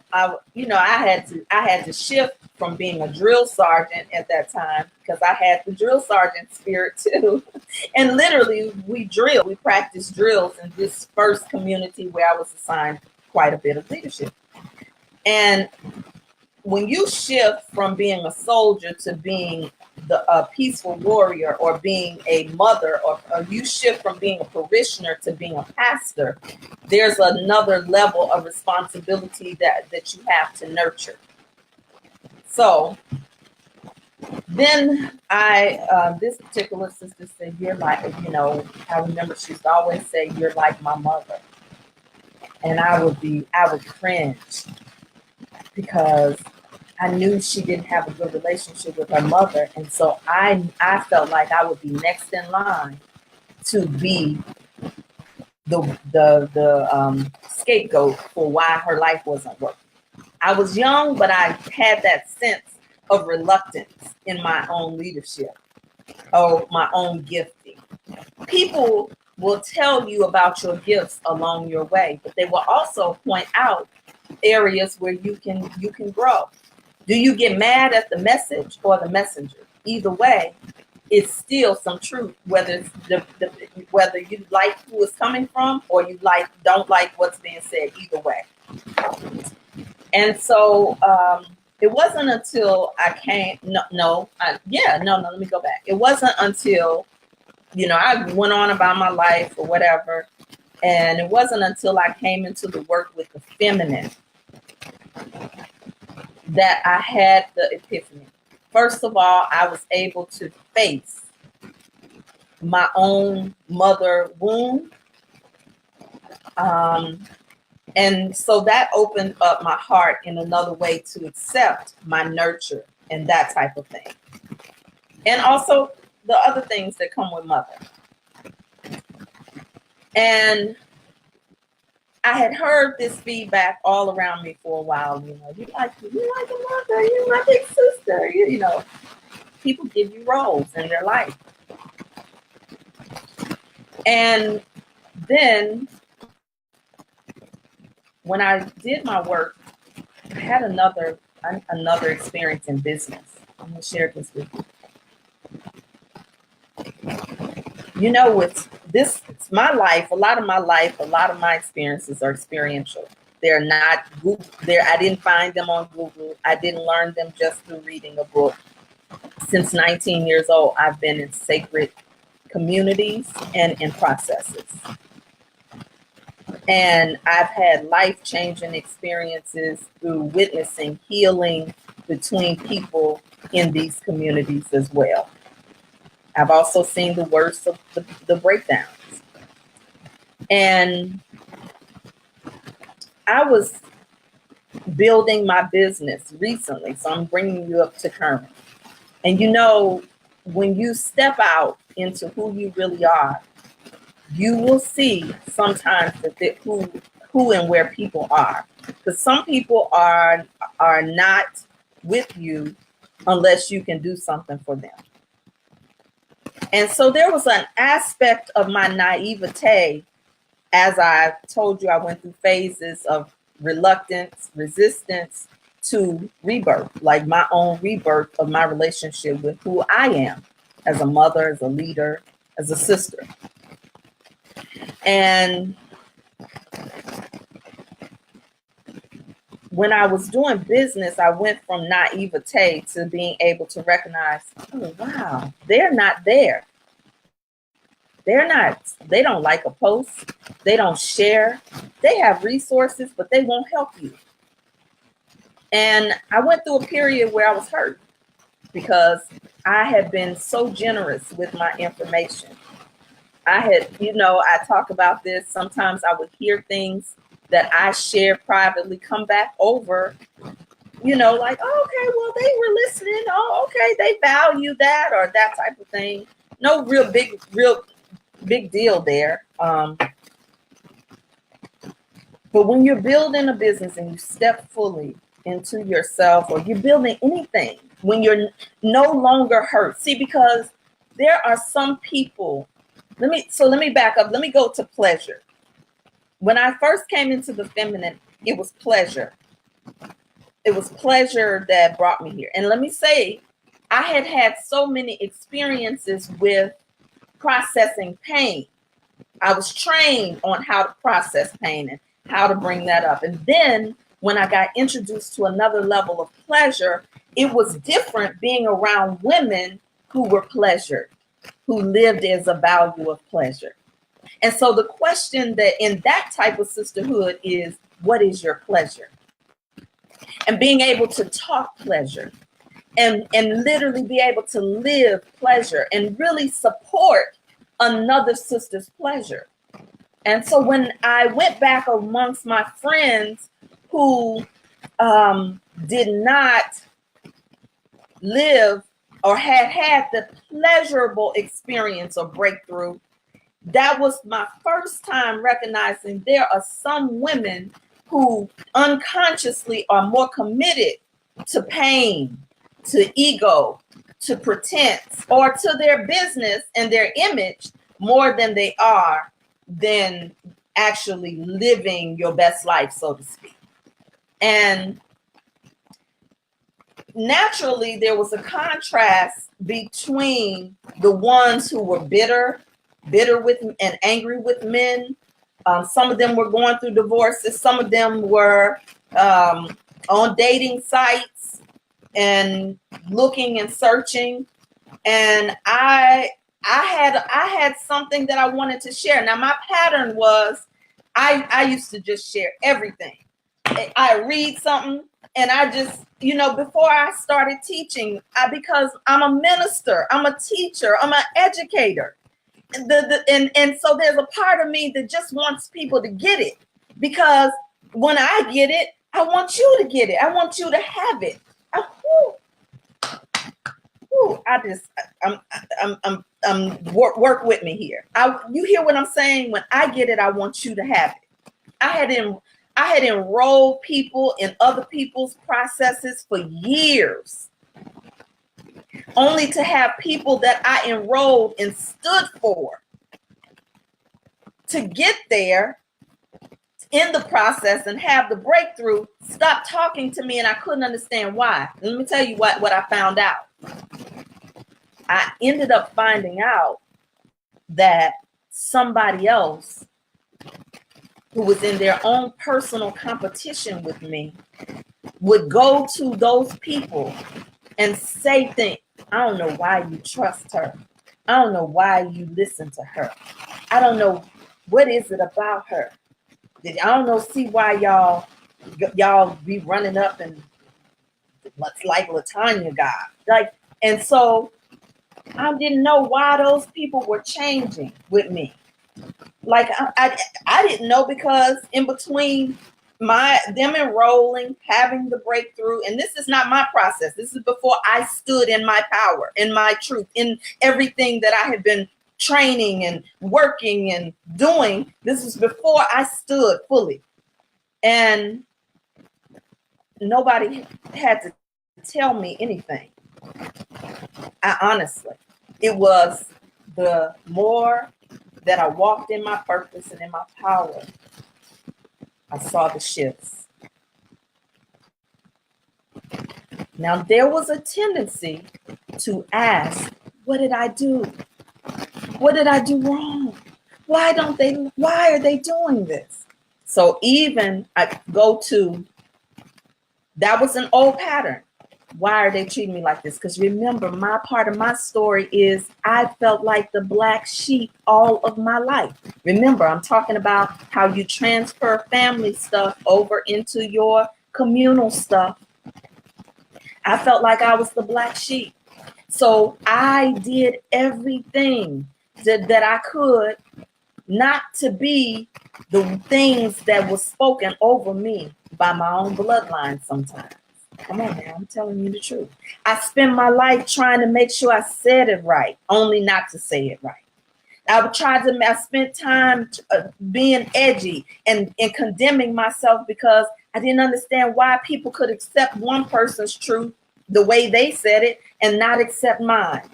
had to shift from being a drill sergeant at that time, because I had the drill sergeant spirit too. And literally we practiced drills in this first community where I was assigned quite a bit of leadership. And when you shift from being a soldier to being a peaceful warrior, or being a mother, or you shift from being a parishioner to being a pastor, there's another level of responsibility that you have to nurture. So then this particular sister said, you're like, I remember she used to always say, you're like my mother. And I would cringe, because I knew she didn't have a good relationship with her mother. And so I felt like I would be next in line to be the scapegoat for why her life wasn't working. I was young, but I had that sense of reluctance in my own leadership, or my own gifting. People will tell you about your gifts along your way, but they will also point out areas where you can grow. Do you get mad at the message or the messenger? Either way, it's still some truth, whether it's whether you like who it's coming from or you don't like what's being said. Either way. And so it wasn't until I came. No. Let me go back. It wasn't until I went on about my life or whatever, and it wasn't until I came into the work with the feminine that I had the epiphany. First of all, I was able to face my own mother wound. And so that opened up my heart in another way to accept my nurture and that type of thing. And also the other things that come with mother. And I had heard this feedback all around me for a while. You like a mother, you're my big sister. People give you roles in their life. And then when I did my work, I had another experience in business. I'm going to share this with you. It's my life. A lot of my experiences are experiential. They're not Google. I didn't find them on Google. I didn't learn them just through reading a book. Since 19 years old, I've been in sacred communities and in processes. And I've had life-changing experiences through witnessing healing between people in these communities as well. I've also seen the worst of the breakdowns. And I was building my business recently, so I'm bringing you up to current. And when you step out into who you really are, you will see sometimes who and where people are. Because some people are not with you unless you can do something for them. And so there was an aspect of my naivete. As I told you, I went through phases of reluctance, resistance to rebirth, like my own rebirth of my relationship with who I am as a mother, as a leader, as a sister. And when I was doing business, I went from naivete to being able to recognize, oh, wow, they're not there. They don't like a post. They don't share. They have resources, but they won't help you. And I went through a period where I was hurt because I had been so generous with my information. I talk about this. Sometimes I would hear things that I shared privately come back over, like, oh, okay, well, they were listening. Oh, okay, they value that or that type of thing. No real big deal there. But when you're building a business and you step fully into yourself, or you're building anything, when you're no longer hurt. See, because there are some people, let me back up. Let me go to pleasure. When I first came into the feminine, it was pleasure. It was pleasure that brought me here. And let me say, I had so many experiences with processing pain. I was trained on how to process pain and how to bring that up. And then when I got introduced to another level of pleasure, it was different being around women who were pleasured, who lived as a value of pleasure. And so the question that in that type of sisterhood is, what is your pleasure? And being able to talk pleasure and literally be able to live pleasure and really support another sister's pleasure. And so when I went back amongst my friends who did not live or had the pleasurable experience or breakthrough, that was my first time recognizing there are some women who unconsciously are more committed to pain, to ego, to pretense, or to their business and their image more than they are than actually living your best life, so to speak. And naturally, there was a contrast between the ones who were bitter with and angry with men. Some of them were going through divorces. Some of them were on dating sites and looking and searching. And I had something that I wanted to share. Now, my pattern was I used to just share everything. I read something and I just, before I started teaching, because I'm a minister, I'm a teacher, I'm an educator. And so there's a part of me that just wants people to get it, because when I get it, I want you to get it. I want you to have it. Work with me here. You hear what I'm saying? When I get it, I want you to have it. I had enrolled people in other people's processes for years, only to have people that I enrolled and stood for to get there in the process and have the breakthrough stop talking to me, and I couldn't understand why. Let me tell you what I found out. I ended up finding out that somebody else who was in their own personal competition with me would go to those people and say things. I don't know why you trust her. I don't know why you listen to her. I don't know what is it about her. I don't know, see why y'all be running up and like Latanya got. And so I didn't know why those people were changing with me. I didn't know, because in between them enrolling, having the breakthrough, and this is not my process. This is before I stood in my power, in my truth, in everything that I had been training and working and doing. This is before I stood fully. And nobody had to tell me anything. Honestly, it was the more that I walked in my purpose and in my power, I saw the shifts. Now, there was a tendency to ask, what did I do? What did I do wrong? Why are they doing this? So even I go to, that was an old pattern. Why are they treating me like this? Because remember, my part of my story is I felt like the black sheep all of my life. Remember, I'm talking about how you transfer family stuff over into your communal stuff. I felt like I was the black sheep. So I did everything that I could not to be the things that were spoken over me by my own bloodline sometimes. Come on, man, I'm telling you the truth. I spent my life trying to make sure I said it right, only not to say it right. I spent time being edgy and condemning myself, because I didn't understand why people could accept one person's truth the way they said it and not accept mine.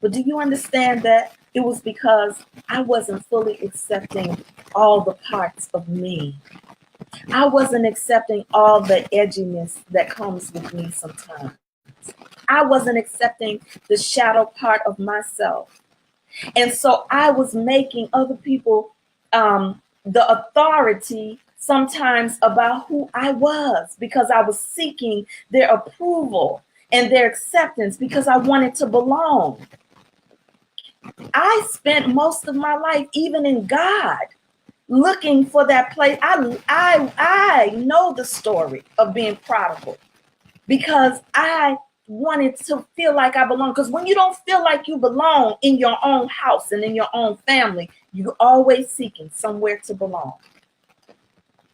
But do you understand that it was because I wasn't fully accepting all the parts of me? I wasn't accepting all the edginess that comes with me sometimes. I wasn't accepting the shadow part of myself. And so I was making other people the authority sometimes about who I was, because I was seeking their approval and their acceptance, because I wanted to belong. I spent most of my life, even in God, looking for that place. I know the story of being prodigal, because I wanted to feel like I belong. Because when you don't feel like you belong in your own house and in your own family, you're always seeking somewhere to belong.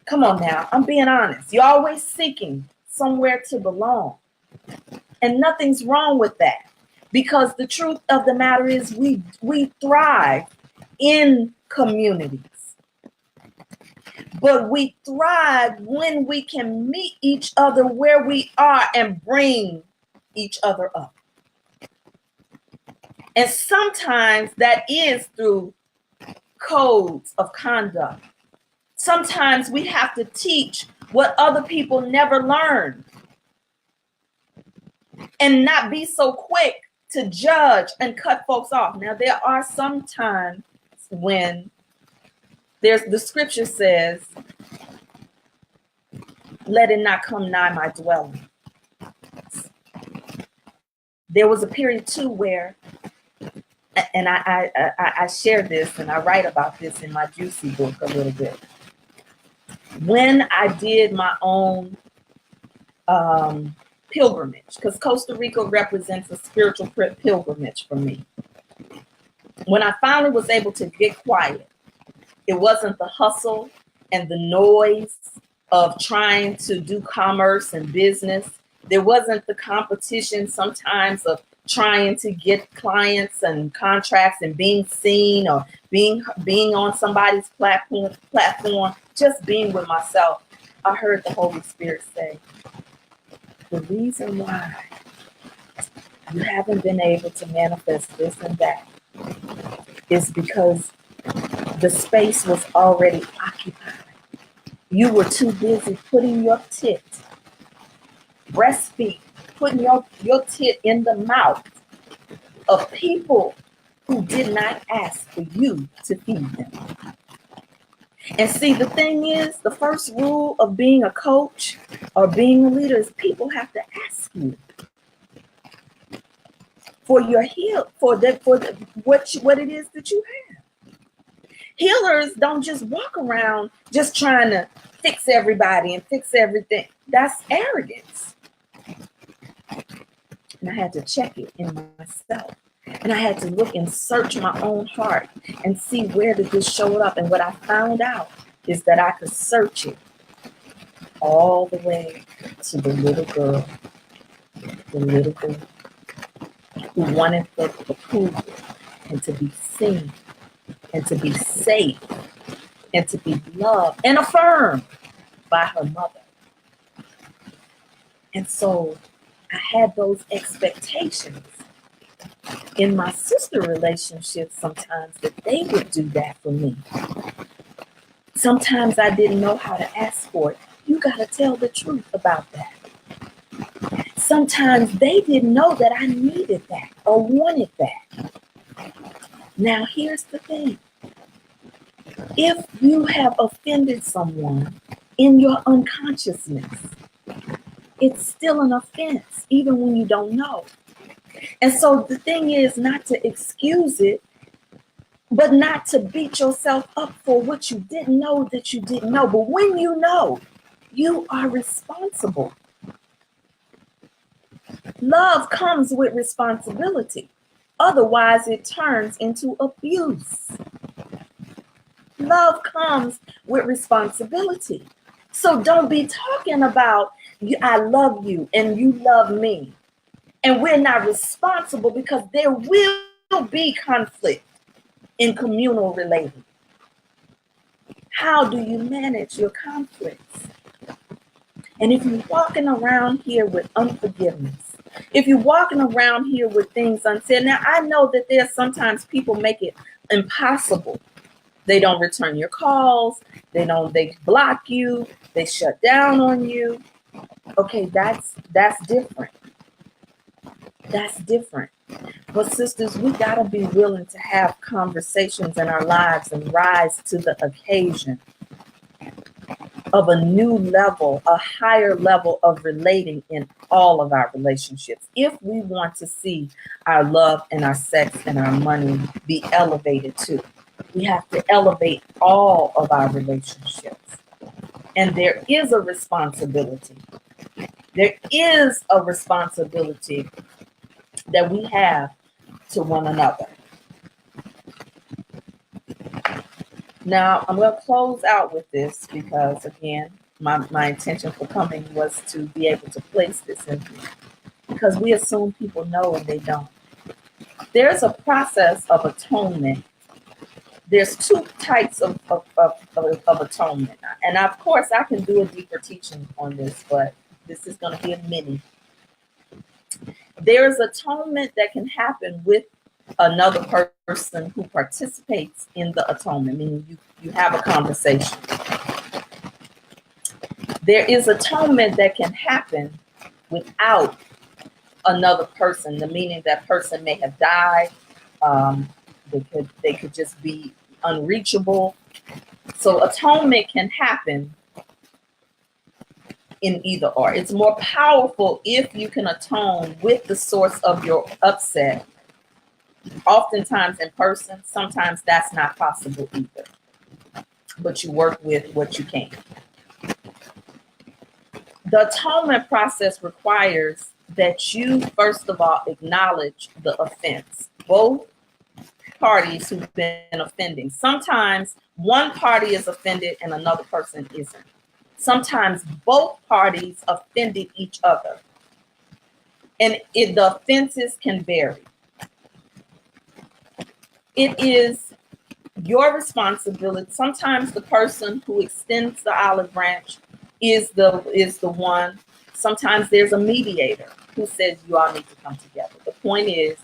Come on now, I'm being honest. You're always seeking somewhere to belong. And nothing's wrong with that, because the truth of the matter is we thrive in communities. But we thrive when we can meet each other where we are and bring each other up. And sometimes that is through codes of conduct. Sometimes we have to teach what other people never learned and not be so quick to judge and cut folks off. Now, there are some times when the scripture says, let it not come nigh my dwelling. There was a period too where, and I share this and I write about this in my Juicy book a little bit. When I did my own pilgrimage, because Costa Rica represents a spiritual pilgrimage for me. When I finally was able to get quiet, it wasn't the hustle and the noise of trying to do commerce and business. There wasn't the competition sometimes of trying to get clients and contracts and being seen or being on somebody's platform, just being with myself. I heard the Holy Spirit say, the reason why you haven't been able to manifest this and that is because the space was already occupied. You were too busy putting your tit, breastfeed, putting your tit in the mouth of people who did not ask for you to feed them. And see, the thing is, the first rule of being a coach or being a leader is people have to ask you for your what it is that you have. Healers don't just walk around just trying to fix everybody and fix everything. That's arrogance. And I had to check it in myself. And I had to look and search my own heart and see where did this show up. And what I found out is that I could search it all the way to the little girl who wanted the approval and to be seen and to be safe and to be loved and affirmed by her mother. And so I had those expectations in my sister relationships sometimes that they would do that for me. Sometimes I didn't know how to ask for it. You got to tell the truth about that. Sometimes they didn't know that I needed that or wanted that. Now, here's the thing. If you have offended someone in your unconsciousness, it's still an offense, even when you don't know. And so the thing is not to excuse it, but not to beat yourself up for what you didn't know that you didn't know. But when you know, you are responsible. Love comes with responsibility. Otherwise, it turns into abuse. Love comes with responsibility. So don't be talking about, I love you and you love me. And we're not responsible because there will be conflict in communal relating. How do you manage your conflicts? And if you're walking around here with unforgiveness, if you're walking around here with things unsaid, now I know that there's sometimes people make it impossible. They don't return your calls. They block you. They shut down on you. Okay, that's different. That's different. But sisters, we gotta be willing to have conversations in our lives and rise to the occasion of a new level, a higher level of relating in all of our relationships. If we want to see our love and our sex and our money be elevated too, we have to elevate all of our relationships. And there is a responsibility. There is a responsibility that we have to one another. Now, I'm going to close out with this because, again, my intention for coming was to be able to place this in here. Because we assume people know and they don't. There's a process of atonement there's two types of atonement. And of course, I can do a deeper teaching on this, but this is going to be a mini. There's atonement that can happen with another person who participates in the atonement, meaning you have a conversation. There is atonement that can happen without another person, the meaning that person may have died. They could just be unreachable. So atonement can happen in either or. It's more powerful if you can atone with the source of your upset, oftentimes in person. Sometimes that's not possible either, but you work with what you can. The atonement process requires that you, first of all, acknowledge the offense. Both parties who've been offending. Sometimes one party is offended and another person isn't. Sometimes both parties offended each other. And the offenses can vary. It is your responsibility. Sometimes the person who extends the olive branch is the one. Sometimes there's a mediator who says you all need to come together. The point is,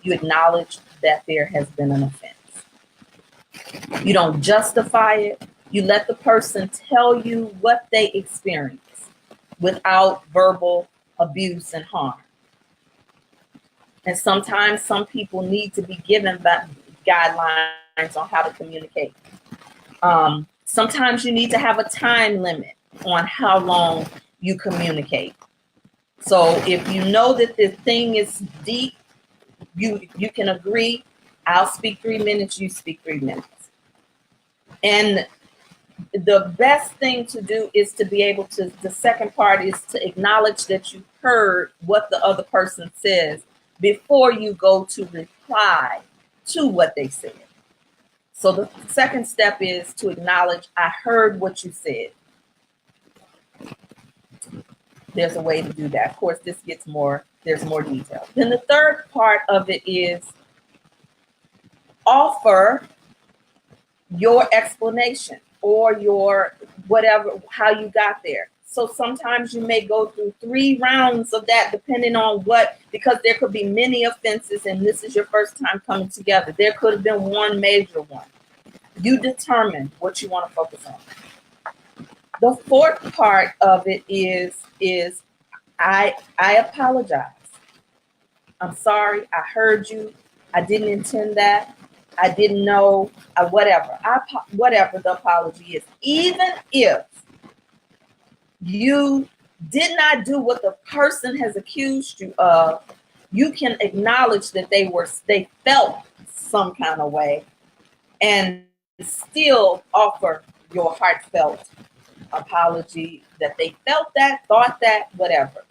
you acknowledge that there has been an offense. You don't justify it. You let the person tell you what they experience without verbal abuse and harm. And sometimes some people need to be given that guidelines on how to communicate. Sometimes you need to have a time limit on how long you communicate. So if you know that the thing is deep, you can agree, I'll speak 3 minutes, you speak 3 minutes. And the best thing to do is to be able to, the second part is to acknowledge that you heard what the other person says before you go to reply to what they said. So the second step is to acknowledge, I heard what you said. There's a way to do that. Of course, this gets more, there's more detail. Then the third part of it is offer your explanation or your whatever, how you got there. So sometimes you may go through 3 rounds of that, depending on what, because there could be many offenses and this is your first time coming together. There could have been one major one. You determine what you want to focus on. The fourth part of it is I apologize. I'm sorry. I heard you. I didn't intend that. I didn't know, whatever. Whatever the apology is. Even if you did not do what the person has accused you of, you can acknowledge that they felt some kind of way and still offer your heartfelt apology that they felt that, thought that, whatever.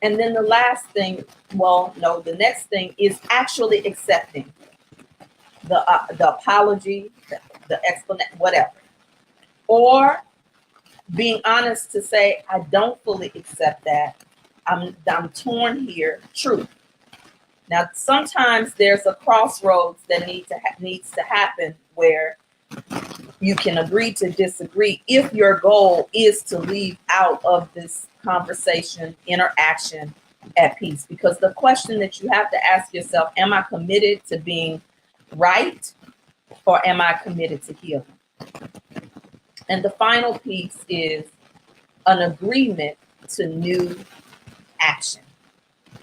And then the last thing, the next thing is actually accepting the apology, the explanation, whatever. Or being honest to say, I don't fully accept that. I'm torn here. Truth. Now, sometimes there's a crossroads that needs to happen where you can agree to disagree if your goal is to leave out of this conversation, interaction at peace. Because the question that you have to ask yourself, am I committed to being right or am I committed to healing? And the final piece is an agreement to new action.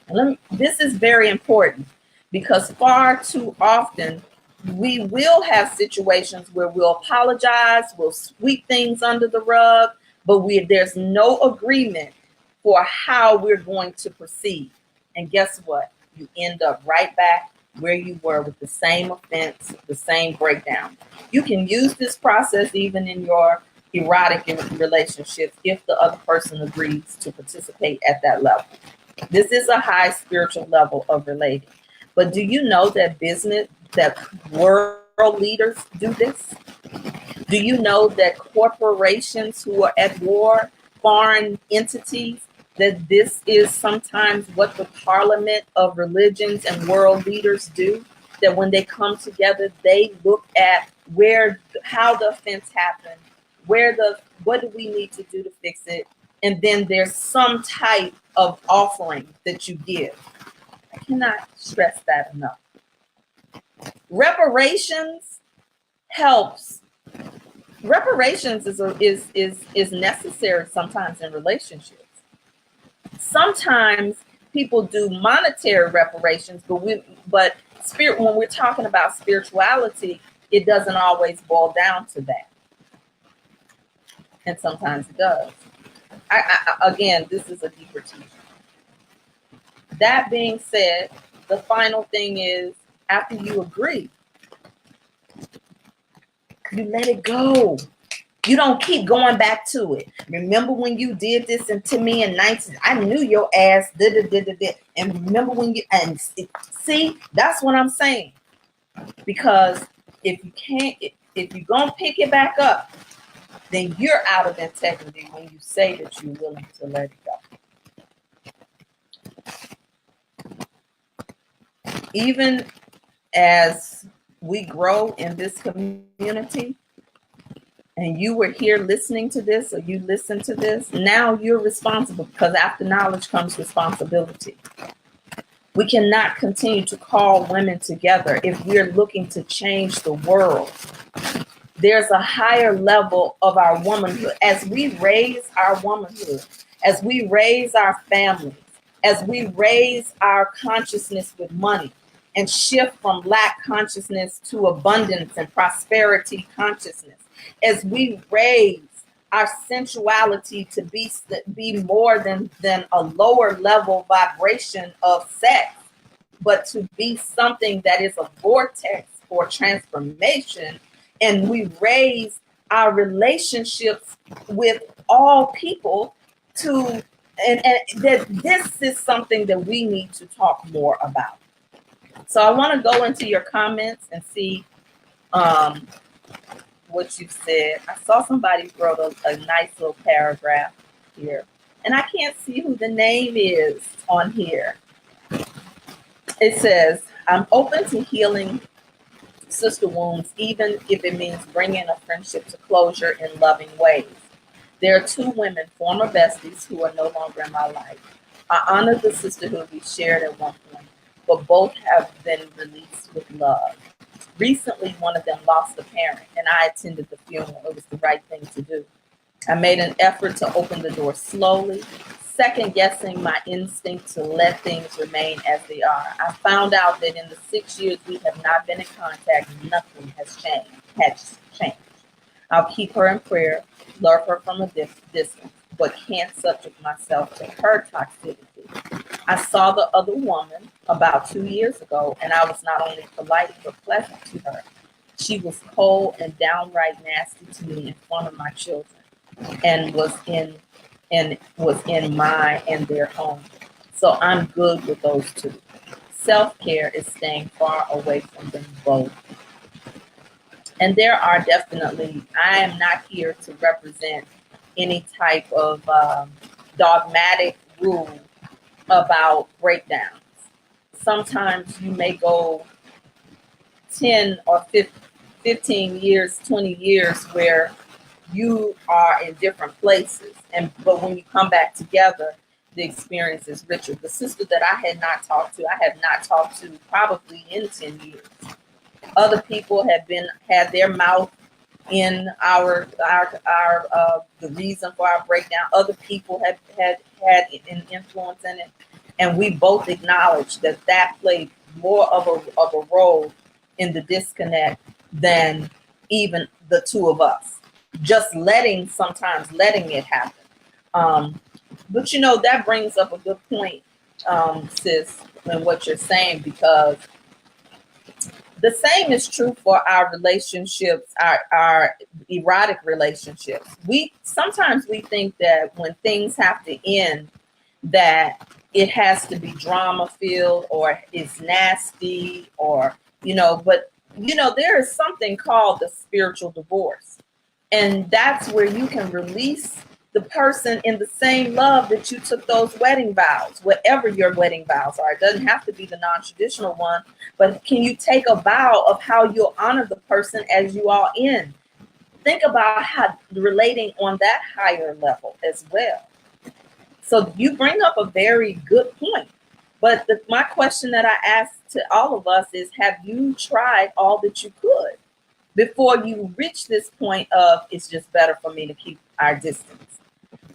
And this is very important because far too often we will have situations where we'll apologize, we'll sweep things under the rug, but there's no agreement for how we're going to proceed. And guess what? You end up right back where you were with the same offense, the same breakdown. You can use this process even in your erotic relationships if the other person agrees to participate at that level. This is a high spiritual level of relating. But do you know that world leaders do this? Do you know that corporations who are at war, foreign entities, that this is sometimes what the parliament of religions and world leaders do? that when they come together, they look at how the offense happened, what do we need to do to fix it, and then there's some type of offering that you give. I cannot stress that enough. Reparations helps. Reparations is necessary sometimes in relationships. Sometimes people do monetary reparations, but when we're talking about spirituality, it doesn't always boil down to that, and sometimes it does. Again, this is a deeper teaching. That being said, the final thing is, after you agree, you let it go. You don't keep going back to it. Remember when you did this to me in 19? I knew your ass did. And remember when you see? That's what I'm saying. Because if you're gonna pick it back up, then you're out of integrity when you say that you're willing to let it go. Even as we grow in this community, and you were here listening to this, or you listen to this, now you're responsible, because after knowledge comes responsibility. We cannot continue to call women together if we're looking to change the world. There's a higher level of our womanhood. As we raise our womanhood, as we raise our families, as we raise our consciousness with money, and shift from lack consciousness to abundance and prosperity consciousness, as we raise our sensuality to be more than a lower level vibration of sex, but to be something that is a vortex for transformation, and we raise our relationships with all people and that this is something that we need to talk more about. So I want to go into your comments and see what you said. I saw somebody wrote a nice little paragraph here, and I can't see who the name is on here. It says, I'm open to healing sister wounds, even if it means bringing a friendship to closure in loving ways. There are two women, former besties, who are no longer in my life. I honor the sisterhood we shared at one point, but both have been released with love. Recently, one of them lost a parent, and I attended the funeral. It was the right thing to do. I made an effort to open the door slowly, second-guessing my instinct to let things remain as they are. I found out that in the 6 years we have not been in contact, nothing has changed. I'll keep her in prayer, love her from a distance, but can't subject myself to her toxicity. I saw the other woman about 2 years ago, and I was not only polite but pleasant to her. She was cold and downright nasty to me in front of my children, and was in my and their home. So I'm good with those two. Self-care is staying far away from them both. And there are definitely, I am not here to represent any type of dogmatic rule about breakdowns. Sometimes you may go 10 or 15 years, 20 years where you are in different places. But when you come back together, the experience is richer. The sister that I have not talked to probably in 10 years. Other people had their mouth in the reason for our breakdown. Other people had an influence in it, and we both acknowledge that played more of a role in the disconnect than even the two of us. Just letting it happen. But that brings up a good point, sis, in what you're saying, because the same is true for our relationships, our erotic relationships. Sometimes we think that when things have to end, that it has to be drama filled or it's nasty, or but there is something called the spiritual divorce, and that's where you can release the person in the same love that you took those wedding vows, whatever your wedding vows are. It doesn't have to be the non-traditional one, but can you take a vow of how you'll honor the person as you all end? Think about how relating on that higher level as well. So you bring up a very good point. But my question that I ask to all of us is, have you tried all that you could before you reach this point of it's just better for me to keep our distance?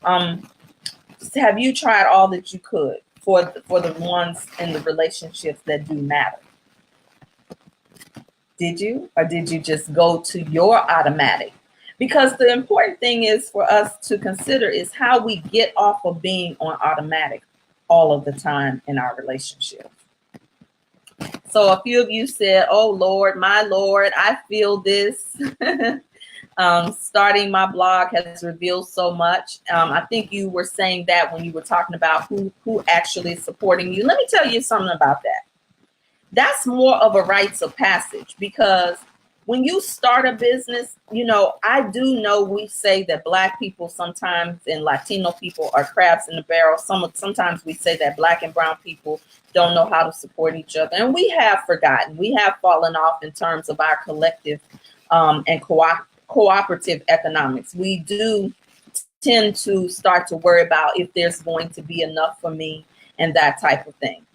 Have you tried all that you could for the ones in the relationships that do matter? Did you? Or did you just go to your automatic? Because the important thing is for us to consider is how we get off of being on automatic all of the time in our relationship. So a few of you said, oh Lord, my Lord, I feel this. Starting my blog has revealed so much. I think you were saying that when you were talking about who actually is supporting you. Let me tell you something about that. That's more of a rites of passage, because when you start a business, you know, I do know we say that Black people sometimes and Latino people are crabs in the barrel. Sometimes we say that Black and brown people don't know how to support each other. And we have forgotten. We have fallen off in terms of our collective and cooperative economics. We do tend to start to worry about if there's going to be enough for me and that type of thing.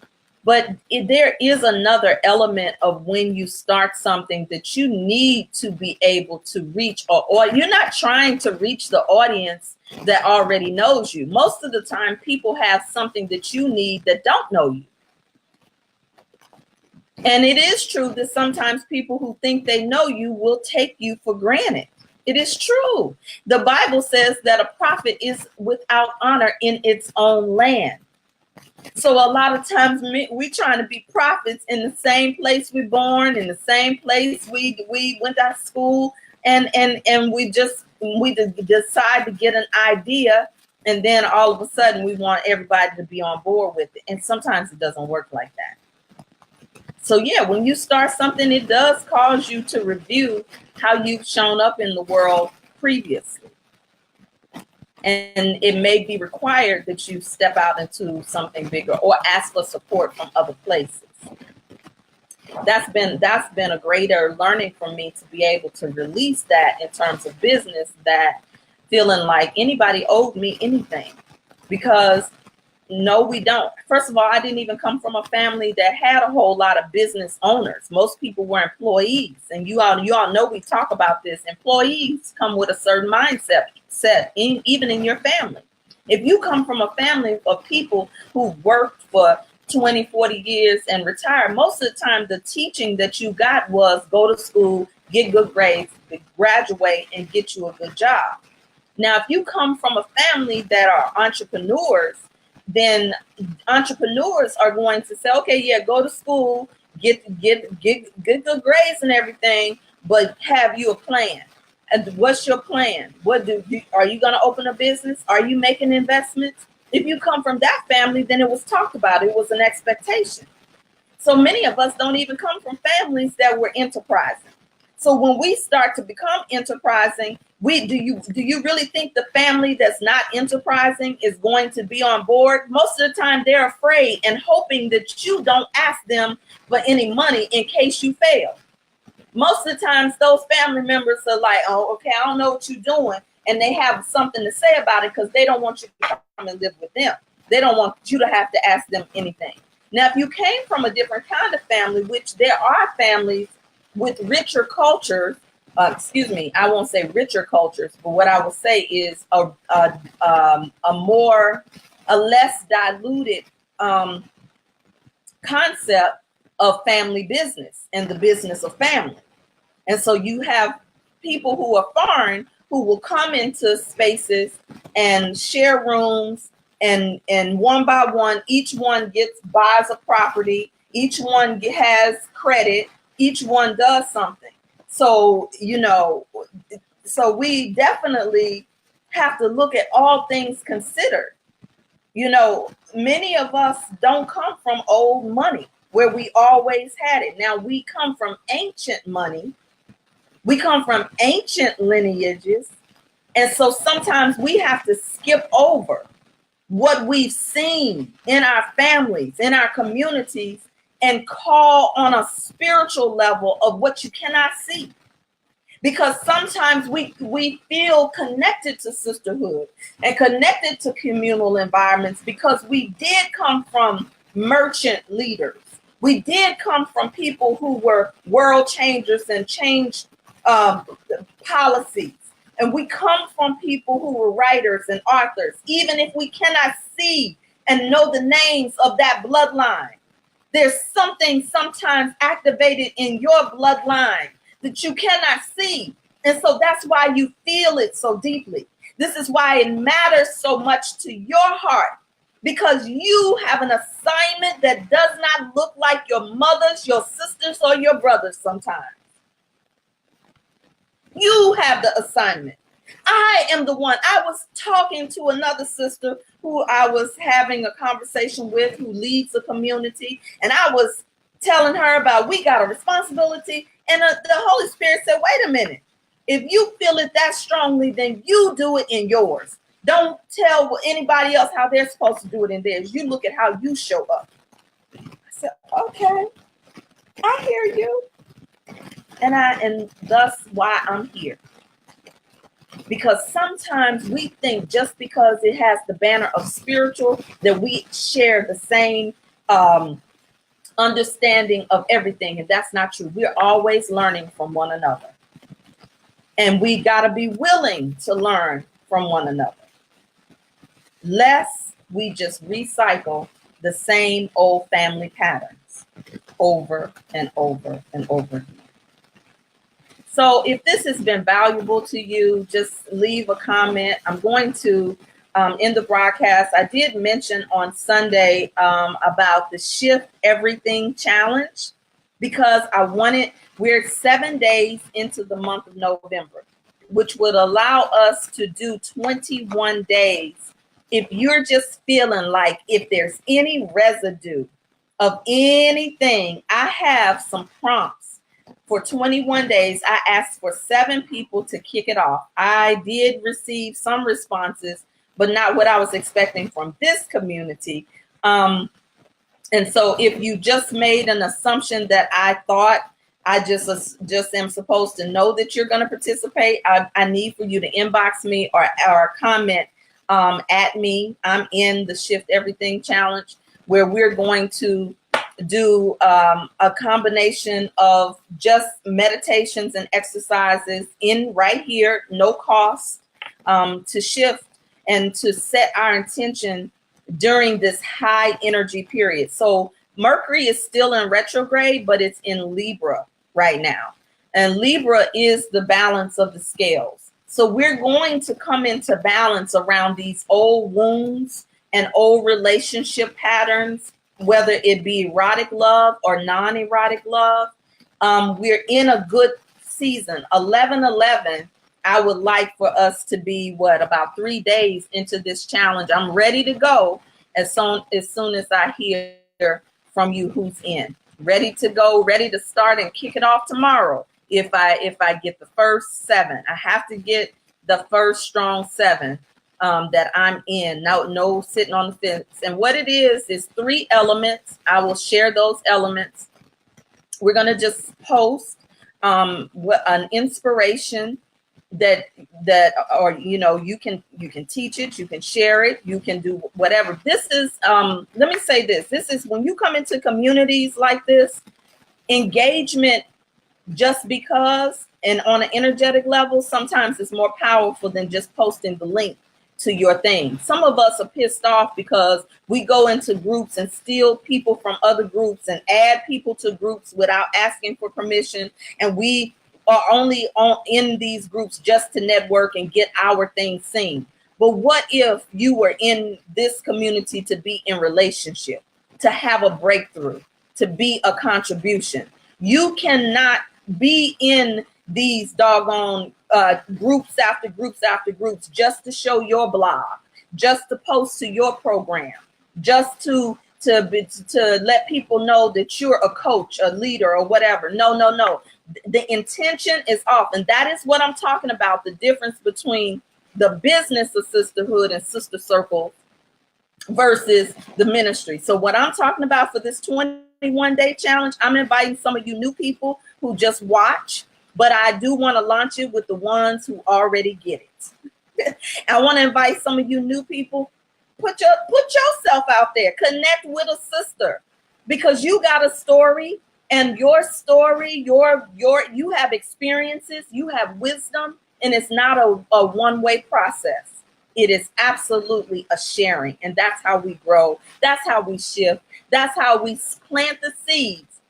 But there is another element of when you start something that you need to be able to reach, or you're not trying to reach the audience that already knows you. Most of the time, people have something that you need that don't know you. And it is true that sometimes people who think they know you will take you for granted. It is true. The Bible says that a prophet is without honor in its own land. So a lot of times we trying to be prophets in the same place we're born, in the same place we went to school, and we decide to get an idea, and then all of a sudden we want everybody to be on board with it. And sometimes it doesn't work like that. So yeah, when you start something, it does cause you to review how you've shown up in the world previously. And it may be required that you step out into something bigger or ask for support from other places. That's been a greater learning for me, to be able to release that in terms of business, that feeling like anybody owed me anything, because no, we don't. First of all, I didn't even come from a family that had a whole lot of business owners. Most people were employees, and you all know we talk about this. Employees come with a certain mindset even in your family. If you come from a family of people who worked for 20, 40 years and retired, most of the time the teaching that you got was go to school, get good grades, graduate, and get you a good job. Now, if you come from a family that are entrepreneurs, then entrepreneurs are going to say, okay, yeah, go to school, get good grades and everything, but have you a plan? And what's your plan? Are you going to open a business? Are you making investments? If you come from that family, then it was talked about. It was an expectation. So many of us don't even come from families that were enterprising. So when we start to become enterprising, do you really think the family that's not enterprising is going to be on board? Most of the time they're afraid and hoping that you don't ask them for any money in case you fail. Most of the times those family members are like, oh, okay, I don't know what you're doing. And they have something to say about it because they don't want you to come and live with them. They don't want you to have to ask them anything. Now, if you came from a different kind of family, which there are families with richer cultures, I won't say richer cultures, but what I will say is a less diluted concept of family business and the business of family. And so you have people who are foreign who will come into spaces and share rooms, and one by one, each one buys a property, each one has credit, each one does something. So, so we definitely have to look at all things considered. Many of us don't come from old money where we always had it. Now we come from ancient money. We come from ancient lineages. And so sometimes we have to skip over what we've seen in our families, in our communities, and call on a spiritual level of what you cannot see. Because sometimes we feel connected to sisterhood and connected to communal environments because we did come from merchant leaders. We did come from people who were world changers and changed policies. And we come from people who were writers and authors. Even if we cannot see and know the names of that bloodline, there's something sometimes activated in your bloodline that you cannot see. And so that's why you feel it so deeply. This is why it matters so much to your heart, because you have an assignment that does not look like your mother's, your sisters, or your brothers sometimes. You have the assignment. I am the one. I was talking to another sister who I was having a conversation with, who leads a community, and I was telling her about we got a responsibility. And the Holy Spirit said, wait a minute. If you feel it that strongly, then you do it in yours. Don't tell anybody else how they're supposed to do it in theirs. You look at how you show up. I said, okay, I hear you. And thus why I'm here. Because sometimes we think just because it has the banner of spiritual that we share the same understanding of everything, and that's not true. We're always learning from one another, and we got to be willing to learn from one another, lest we just recycle the same old family patterns over and over and over again. So if this has been valuable to you, just leave a comment. I'm going to in the broadcast, I did mention on Sunday about the Shift Everything Challenge, because we're 7 days into the month of November, which would allow us to do 21 days. If you're just feeling like if there's any residue of anything, I have some prompts for 21 days. I asked for 7 people to kick it off. I did receive some responses, but not what I was expecting from this community. And so if you just made an assumption that I thought I just am supposed to know that you're going to participate, I need for you to inbox me or comment at me. I'm in the Shift Everything Challenge, where we're going to do a combination of just meditations and exercises in right here, no cost, to shift and to set our intention during this high energy period. So Mercury is still in retrograde, but it's in Libra right now. And Libra is the balance of the scales. So we're going to come into balance around these old wounds and old relationship patterns, whether it be erotic love or non-erotic love. We're in a good season. 11/11, I would like for us to be about 3 days into this challenge. I'm ready to go as soon as I hear from you who's in. Ready to go, ready to start and kick it off tomorrow. If I get the first 7, I have to get the first strong 7 that I'm in. No sitting on the fence. And what it is 3 elements. I will share those elements. We're gonna just post an inspiration that or you can teach it, you can share it, you can do whatever. This is let me say this is when you come into communities like this, engagement just because and on an energetic level sometimes it's more powerful than just posting the link to your thing. Some of us are pissed off because we go into groups and steal people from other groups and add people to groups without asking for permission, and we are only in these groups just to network and get our thing seen. But what if you were in this community to be in relationship, to have a breakthrough, to be a contribution? You cannot be in these doggone groups after groups after groups just to show your blog, just to post to your program, just to let people know that you're a coach, a leader, or whatever. No. The intention is off. And that is what I'm talking about. The difference between the business of sisterhood and sister circle versus the ministry. So what I'm talking about for this 21-day challenge, I'm inviting some of you new people who just watch, but I do want to launch it with the ones who already get it. I want to invite some of you new people. Put yourself out there. Connect with a sister, because you got a story, and your story, you have experiences, you have wisdom, and it's not a one-way process. It is absolutely a sharing, and that's how we grow. That's how we shift. That's how we plant the seeds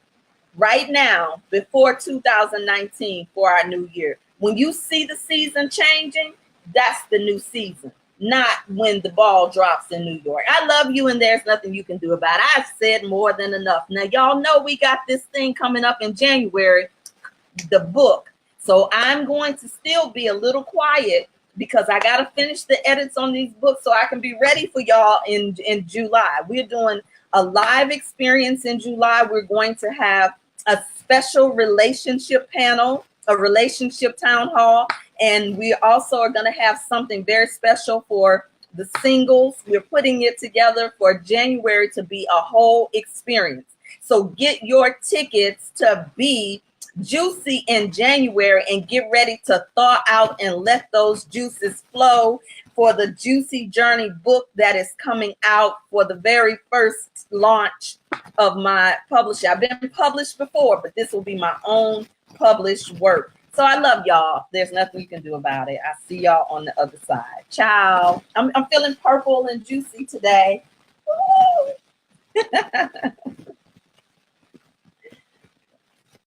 right now before 2019 for our new year. When you see the season changing, that's the new season, not when the ball drops in New York. I love you, and there's nothing you can do about it. I've said more than enough. Now, y'all know we got this thing coming up in January, the book. So I'm going to still be a little quiet, because I got to finish the edits on these books so I can be ready for y'all in July. We're doing a live experience in July. We're going to have a special relationship panel, a relationship town hall, and we also are going to have something very special for the singles. We're putting it together for January to be a whole experience. So get your tickets to be juicy in January and get ready to thaw out and let those juices flow for the Juicy Journey book that is coming out for the very first launch of my publishing. I've been published before, but this will be my own published work. So I love y'all. There's nothing you can do about it. I see y'all on the other side. Ciao. I'm feeling purple and juicy today.